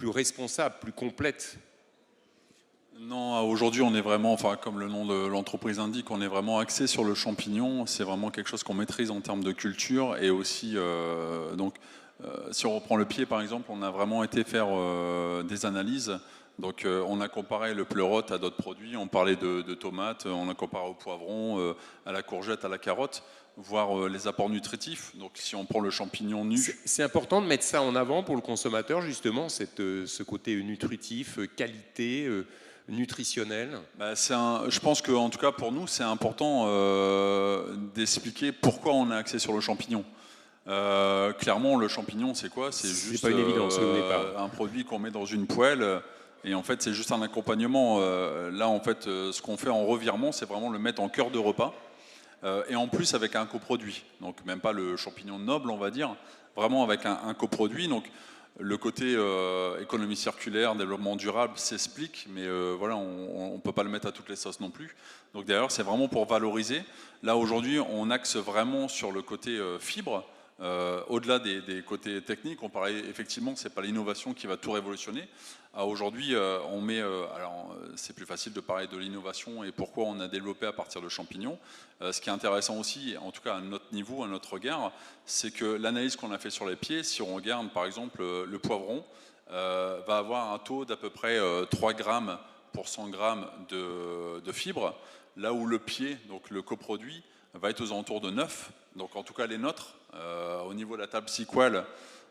responsable, plus complète? Non, aujourd'hui on est vraiment, enfin, comme le nom de l'entreprise indique, on est vraiment axé sur le champignon. C'est vraiment quelque chose qu'on maîtrise en termes de culture et aussi, si on reprend le pied par exemple, on a vraiment été faire des analyses. Donc on a comparé le pleurote à d'autres produits, on parlait de tomates, on a comparé au poivron, à la courgette, à la carotte, voir les apports nutritifs. Donc si on prend le champignon nu... C'est important de mettre ça en avant pour le consommateur, justement, ce côté nutritif, qualité, nutritionnel. Je pense qu'en tout cas pour nous, c'est important d'expliquer pourquoi on a axé sur le champignon. Clairement, le champignon, c'est quoi? C'est juste pas une évidence au départ. Un produit qu'on met dans une poêle. Et en fait, c'est juste un accompagnement. Là, en fait, ce qu'on fait en revirement, c'est vraiment le mettre en cœur de repas. Et en plus, avec un coproduit. Donc, même pas le champignon noble, on va dire. Vraiment avec un coproduit. Donc, le côté économie circulaire, développement durable s'explique. Mais voilà, on ne peut pas le mettre à toutes les sauces non plus. Donc, d'ailleurs, c'est vraiment pour valoriser. Là, aujourd'hui, on axe vraiment sur le côté fibre. Au-delà des côtés techniques, on parlait effectivement, c'est pas l'innovation qui va tout révolutionner. Aujourd'hui, on met, alors c'est plus facile de parler de l'innovation et pourquoi on a développé à partir de champignons. Ce qui est intéressant aussi, en tout cas à notre niveau, à notre regard, c'est que l'analyse qu'on a fait sur les pieds, si on regarde par exemple le poivron, va avoir un taux d'à peu près 3 grammes pour 100 grammes de fibres, là où le pied, donc le coproduit, va être aux alentours de 9. Donc en tout cas les nôtres, au niveau de la table SQL,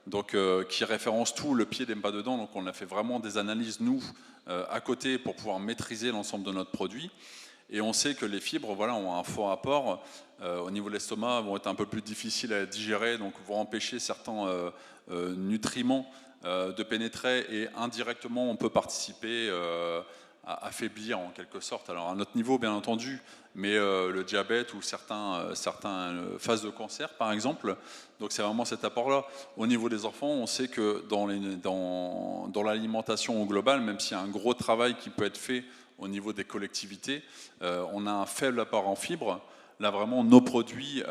donc, qui référence tout, le pied n'est pas dedans, donc on a fait vraiment des analyses nous à côté pour pouvoir maîtriser l'ensemble de notre produit. Et on sait que les fibres voilà, ont un fort apport au niveau de l'estomac, vont être un peu plus difficiles à digérer, donc vont empêcher certains nutriments de pénétrer et indirectement on peut participer affaiblir en quelque sorte. Alors à notre niveau, bien entendu, mais le diabète ou certaines phases de cancer, par exemple. Donc c'est vraiment cet apport-là. Au niveau des enfants, on sait que dans l'alimentation au global, même s'il y a un gros travail qui peut être fait au niveau des collectivités, on a un faible apport en fibres. Là, vraiment, nos produits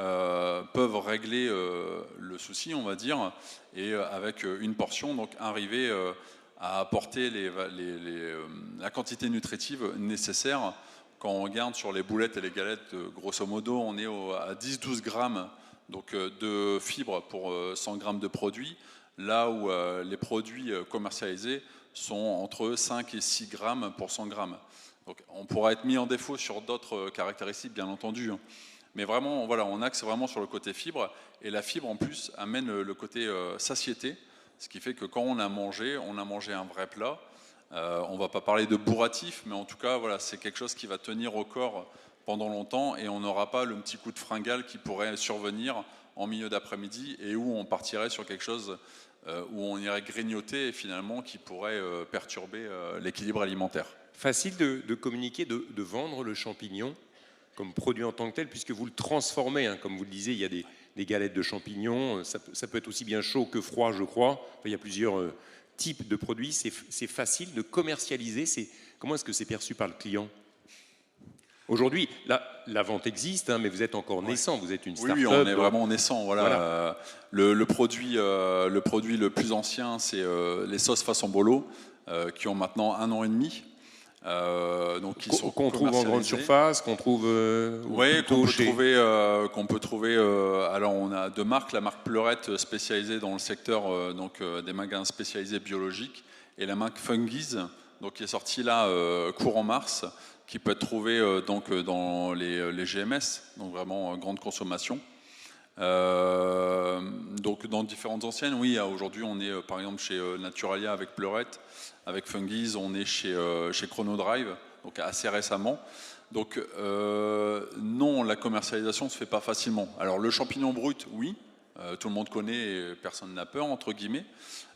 peuvent régler le souci, on va dire, et avec une portion, donc arriver à apporter la quantité nutritive nécessaire. Quand on regarde sur les boulettes et les galettes, grosso modo, on est à 10-12 grammes donc, de fibres pour 100 grammes de produits, là où les produits commercialisés sont entre 5 et 6 grammes pour 100 grammes. Donc, on pourra être mis en défaut sur d'autres caractéristiques, bien entendu. Mais vraiment, voilà, on axe vraiment sur le côté fibre. Et la fibre, en plus, amène le côté satiété. Ce qui fait que quand on a mangé un vrai plat. On ne va pas parler de bourratif, mais en tout cas, voilà, c'est quelque chose qui va tenir au corps pendant longtemps et on n'aura pas le petit coup de fringale qui pourrait survenir en milieu d'après-midi et où on partirait sur quelque chose où on irait grignoter et finalement qui pourrait perturber l'équilibre alimentaire. Facile de communiquer, de vendre le champignon comme produit en tant que tel, puisque vous le transformez, hein, comme vous le disiez, il y a des galettes de champignons, ça peut être aussi bien chaud que froid, je crois. Enfin, il y a plusieurs types de produits, c'est facile de commercialiser. Comment est-ce que c'est perçu par le client ? Aujourd'hui, la vente existe, hein, mais vous êtes encore naissant, vous êtes une start-up. Oui, on est vraiment naissant. Voilà. Le produit le plus ancien, c'est les sauces façon bolo, qui ont maintenant 1 an et demi. Qu'on trouve en grande surface, qu'on trouve qu'on peut trouver. Alors on a 2 marques, la marque Pleurette spécialisée dans le secteur des magasins spécialisés biologiques et la marque Fungies, donc qui est sortie là courant mars, qui peut être trouvée dans les GMS, donc vraiment grande consommation. Donc dans différentes enseignes, oui, aujourd'hui on est par exemple chez Naturalia avec Pleurette, avec Fungies, on est chez Chronodrive, donc assez récemment. Donc non, la commercialisation ne se fait pas facilement. Alors le champignon brut, oui, tout le monde connaît et personne n'a peur, entre guillemets.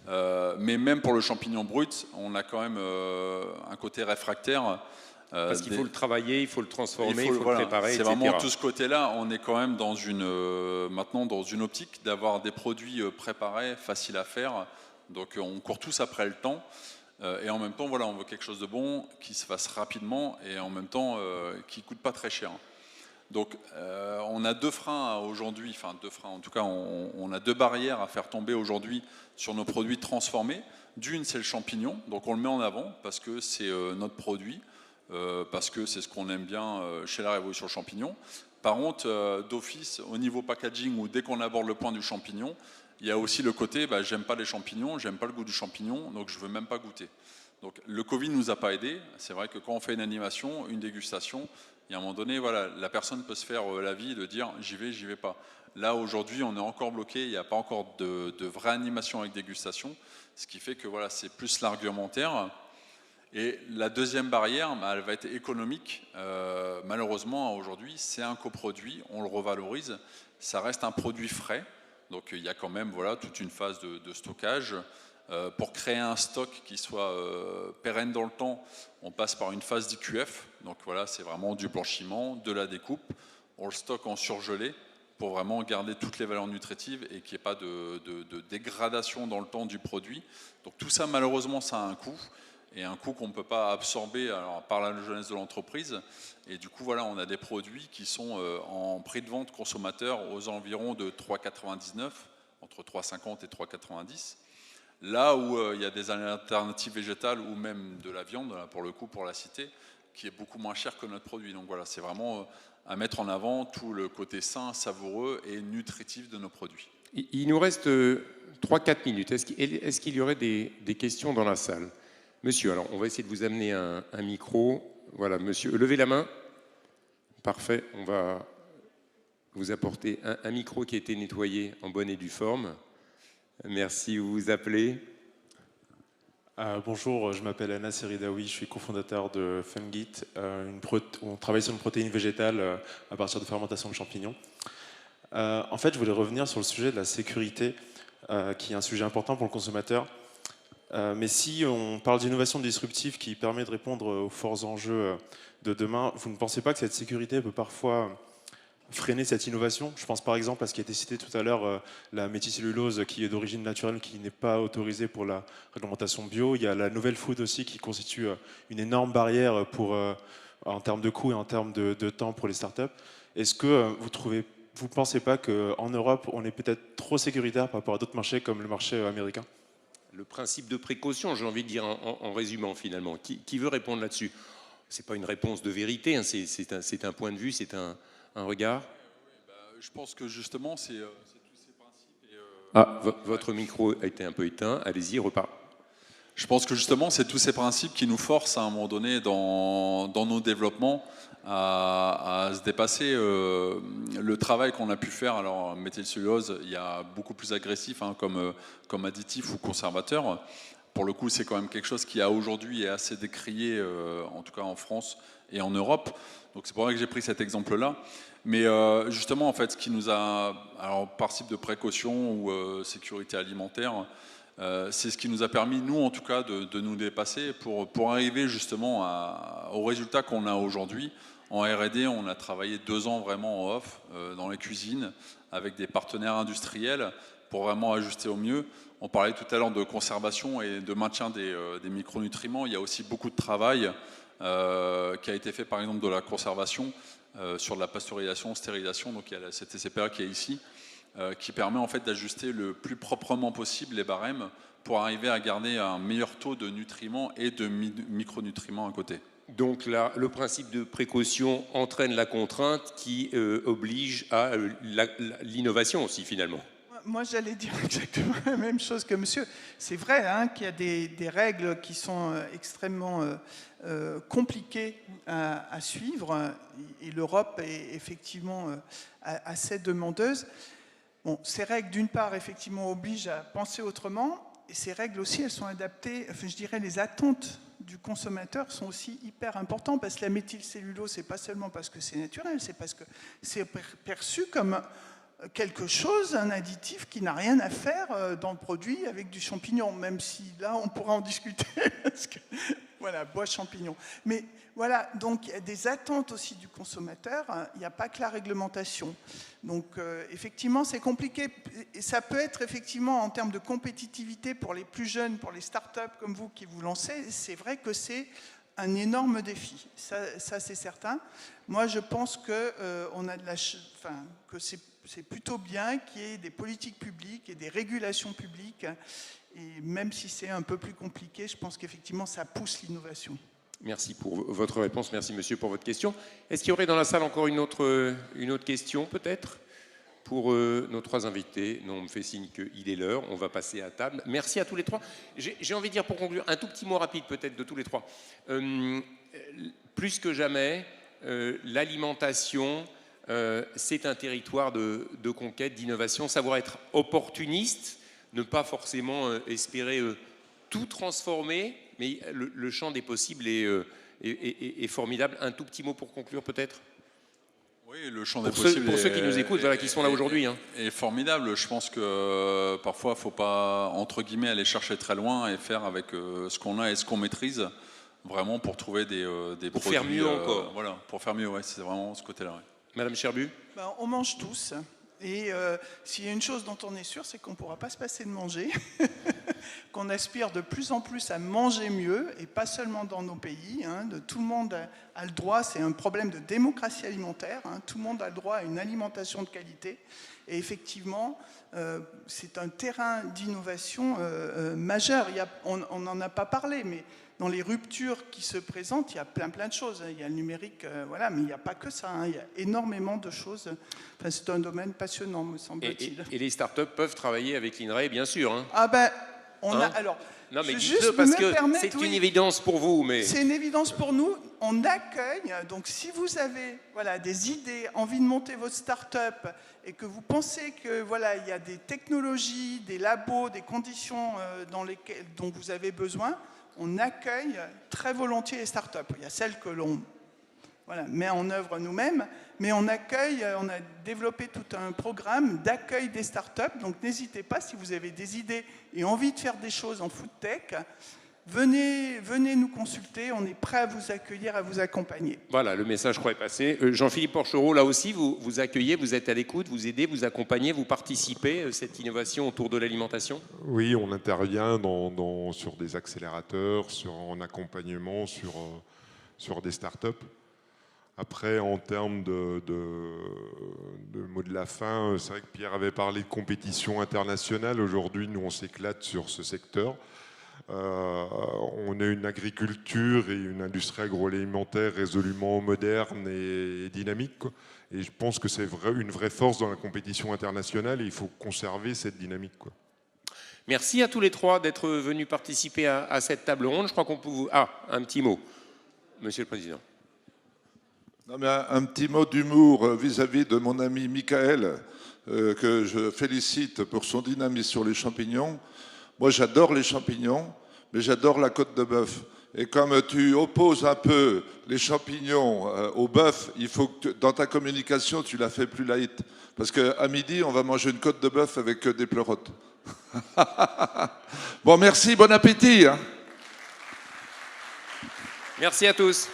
Mais même pour le champignon brut, on a quand même un côté réfractaire. Parce qu'il faut le travailler, il faut le transformer, il faut le préparer, c'est etc. vraiment tout ce côté-là. On est quand même maintenant dans une optique d'avoir des produits préparés, faciles à faire. Donc on court tous après le temps. Et en même temps, voilà, on veut quelque chose de bon, qui se fasse rapidement et en même temps qui ne coûte pas très cher. Donc on a 2 freins aujourd'hui, enfin 2 freins, en tout cas on a 2 barrières à faire tomber aujourd'hui sur nos produits transformés. D'une, c'est le champignon, donc on le met en avant parce que c'est notre produit. Parce que c'est ce qu'on aime bien chez la Révolution Champignon. Par contre, d'office, au niveau packaging, ou dès qu'on aborde le point du champignon, il y a aussi le côté, j'aime pas les champignons, j'aime pas le goût du champignon, donc je veux même pas goûter. Donc le Covid ne nous a pas aidés. C'est vrai que quand on fait une animation, une dégustation, il y a un moment donné, voilà, la personne peut se faire l'avis de dire j'y vais pas. Là aujourd'hui, on est encore bloqué, il n'y a pas encore de vraie animation avec dégustation, ce qui fait que voilà, c'est plus l'argumentaire. Et la deuxième barrière, elle va être économique. Malheureusement, aujourd'hui, c'est un coproduit, on le revalorise, ça reste un produit frais. Donc il y a quand même toute une phase de stockage. Pour créer un stock qui soit pérenne dans le temps, on passe par une phase d'IQF. Donc voilà, c'est vraiment du blanchiment, de la découpe. On le stocke en surgelé pour vraiment garder toutes les valeurs nutritives et qu'il n'y ait pas de dégradation dans le temps du produit. Donc tout ça, malheureusement, ça a un coût. Et un coût qu'on ne peut pas absorber par la jeunesse de l'entreprise. Et du coup, voilà, on a des produits qui sont en prix de vente consommateur aux environs de 3,99, entre 3,50 et 3,90. Là où il y a des alternatives végétales ou même de la viande, là, pour le coup, pour la citer, qui est beaucoup moins cher que notre produit. Donc voilà, c'est vraiment à mettre en avant tout le côté sain, savoureux et nutritif de nos produits. Il nous reste 3-4 minutes. Est-ce qu'il y aurait des questions dans la salle ? Monsieur, alors on va essayer de vous amener un micro. Voilà, monsieur, levez la main. Parfait, on va vous apporter un micro qui a été nettoyé en bonne et due forme. Merci, vous vous appelez ? Bonjour, je m'appelle Anna Seridaoui, je suis cofondateur de Fungit. On travaille sur une protéine végétale à partir de fermentation de champignons. En fait, je voulais revenir sur le sujet de la sécurité, qui est un sujet important pour le consommateur. Mais si on parle d'innovation disruptive qui permet de répondre aux forts enjeux de demain, vous ne pensez pas que cette sécurité peut parfois freiner cette innovation? Je pense par exemple à ce qui a été cité tout à l'heure, la méthylcellulose qui est d'origine naturelle, qui n'est pas autorisée pour la réglementation bio. Il y a la nouvelle food aussi qui constitue une énorme barrière en termes de coûts et en termes de temps pour les startups. Est-ce que vous ne pensez pas qu'en Europe, on est peut-être trop sécuritaire par rapport à d'autres marchés comme le marché américain? Le principe de précaution, j'ai envie de dire en résumant finalement. Qui veut répondre là-dessus? Ce n'est pas une réponse de vérité, hein, c'est un point de vue, c'est un regard. Je pense que justement, c'est tous ces principes. Ah, votre micro a été un peu éteint, allez-y, repart. Je pense que justement, c'est tous ces principes qui nous forcent à un moment donné dans nos développements à se dépasser. Le travail qu'on a pu faire, alors méthylcellulose, il y a beaucoup plus agressif hein, comme additif ou conservateur. Pour le coup, c'est quand même quelque chose qui a aujourd'hui est assez décrié, en tout cas en France et en Europe. Donc c'est pour ça que j'ai pris cet exemple-là. Mais justement, en fait, ce qui nous a, alors principe de précaution ou sécurité alimentaire, c'est ce qui nous a permis, nous en tout cas, de nous dépasser pour arriver justement au résultat qu'on a aujourd'hui. En R&D, on a travaillé 2 ans vraiment en off, dans les cuisines, avec des partenaires industriels pour vraiment ajuster au mieux. On parlait tout à l'heure de conservation et de maintien des micronutriments. Il y a aussi beaucoup de travail qui a été fait, par exemple, de la conservation sur de la pasteurisation, stérilisation. Donc il y a cette TCPA qui est ici, qui permet en fait d'ajuster le plus proprement possible les barèmes pour arriver à garder un meilleur taux de nutriments et de micronutriments à côté. Donc là, le principe de précaution entraîne la contrainte qui oblige à l'innovation aussi finalement. Moi, j'allais dire exactement la même chose que monsieur. C'est vrai hein, qu'il y a des règles qui sont extrêmement compliquées à suivre et l'Europe est effectivement assez demandeuse. Bon, ces règles, d'une part, effectivement, obligent à penser autrement et ces règles aussi, elles sont adaptées, enfin, je dirais, les attentes du consommateur sont aussi hyper importantes parce que la méthylcellulose, c'est pas seulement parce que c'est naturel, c'est parce que c'est perçu comme quelque chose, un additif qui n'a rien à faire dans le produit avec du champignon, même si là on pourra en discuter, parce que voilà, bois champignon. Mais voilà, donc il y a des attentes aussi du consommateur, hein, il n'y a pas que la réglementation. Donc effectivement c'est compliqué, et ça peut être effectivement en termes de compétitivité pour les plus jeunes, pour les startups comme vous qui vous lancez, c'est vrai que c'est un énorme défi, ça c'est certain. Moi je pense que, que c'est plutôt bien qu'il y ait des politiques publiques et des régulations publiques. Et même si c'est un peu plus compliqué, je pense qu'effectivement, ça pousse l'innovation. Merci pour votre réponse. Merci, monsieur, pour votre question. Est-ce qu'il y aurait dans la salle encore une autre question, peut-être, pour nos 3 invités? Non, on me fait signe qu'il est l'heure. On va passer à table. Merci à tous les 3. J'ai envie de dire, pour conclure, un tout petit mot rapide, peut-être, de tous les 3. Plus que jamais, l'alimentation... c'est un territoire de conquête, d'innovation, savoir être opportuniste, ne pas forcément espérer tout transformer, mais le champ des possibles est formidable. Un tout petit mot pour conclure peut-être? Oui, le champ des possibles pour ceux qui nous écoutent, voilà, qui sont là aujourd'hui. Hein. Est formidable. Je pense que parfois, il ne faut pas, entre guillemets, aller chercher très loin et faire avec ce qu'on a et ce qu'on maîtrise, vraiment pour trouver des produits... Pour faire mieux encore. Voilà, pour faire mieux, ouais, c'est vraiment ce côté-là. Ouais. Madame Cherbu? On mange tous. Et s'il y a une chose dont on est sûr, c'est qu'on ne pourra pas se passer de manger, qu'on aspire de plus en plus à manger mieux, et pas seulement dans nos pays. Hein, tout le monde a le droit, c'est un problème de démocratie alimentaire, hein, tout le monde a le droit à une alimentation de qualité. Et effectivement, c'est un terrain d'innovation majeur. On n'en a pas parlé, mais dans les ruptures qui se présentent, il y a plein de choses. Il y a le numérique, voilà, mais il n'y a pas que ça. Hein. Il y a énormément de choses. Enfin, c'est un domaine passionnant, me semble-t-il. Et les startups peuvent travailler avec l'INRAE, bien sûr. Hein. Ah ben, on a... Hein? Alors, non, mais dites-le parce que c'est une évidence pour vous. Mais... C'est une évidence pour nous. On accueille. Donc, si vous avez voilà, des idées, envie de monter votre start-up et que vous pensez que voilà, il y a des technologies, des labos, des conditions dont vous avez besoin, on accueille très volontiers les start-up. Il y a celles que l'on voilà, met en œuvre nous-mêmes. Mais on a développé tout un programme d'accueil des startups. Donc n'hésitez pas, si vous avez des idées et envie de faire des choses en food tech, venez nous consulter, on est prêt à vous accueillir, à vous accompagner. Voilà, le message, je crois, est passé. Jean-Philippe Porchereau, là aussi, vous accueillez, vous êtes à l'écoute, vous aidez, vous accompagnez, vous participez à cette innovation autour de l'alimentation? Oui, on intervient sur des accélérateurs, en accompagnement, sur des startups. Après, en termes de mot de la fin, c'est vrai que Pierre avait parlé de compétition internationale. Aujourd'hui, nous, on s'éclate sur ce secteur. On a une agriculture et une industrie agroalimentaire résolument moderne et dynamique, quoi. Et je pense que c'est une vraie force dans la compétition internationale et il faut conserver cette dynamique, quoi. Merci à tous les trois d'être venus participer à cette table ronde. Je crois qu'on peut vous... Ah, un petit mot, Monsieur le Président. Non, mais un petit mot d'humour vis-à-vis de mon ami Michael, que je félicite pour son dynamisme sur les champignons. Moi, j'adore les champignons, mais j'adore la côte de bœuf. Et comme tu opposes un peu les champignons au bœuf, il faut que dans ta communication, tu la fais plus light. Parce qu'à midi, on va manger une côte de bœuf avec des pleurotes. Bon, merci, bon appétit, hein. Merci à tous.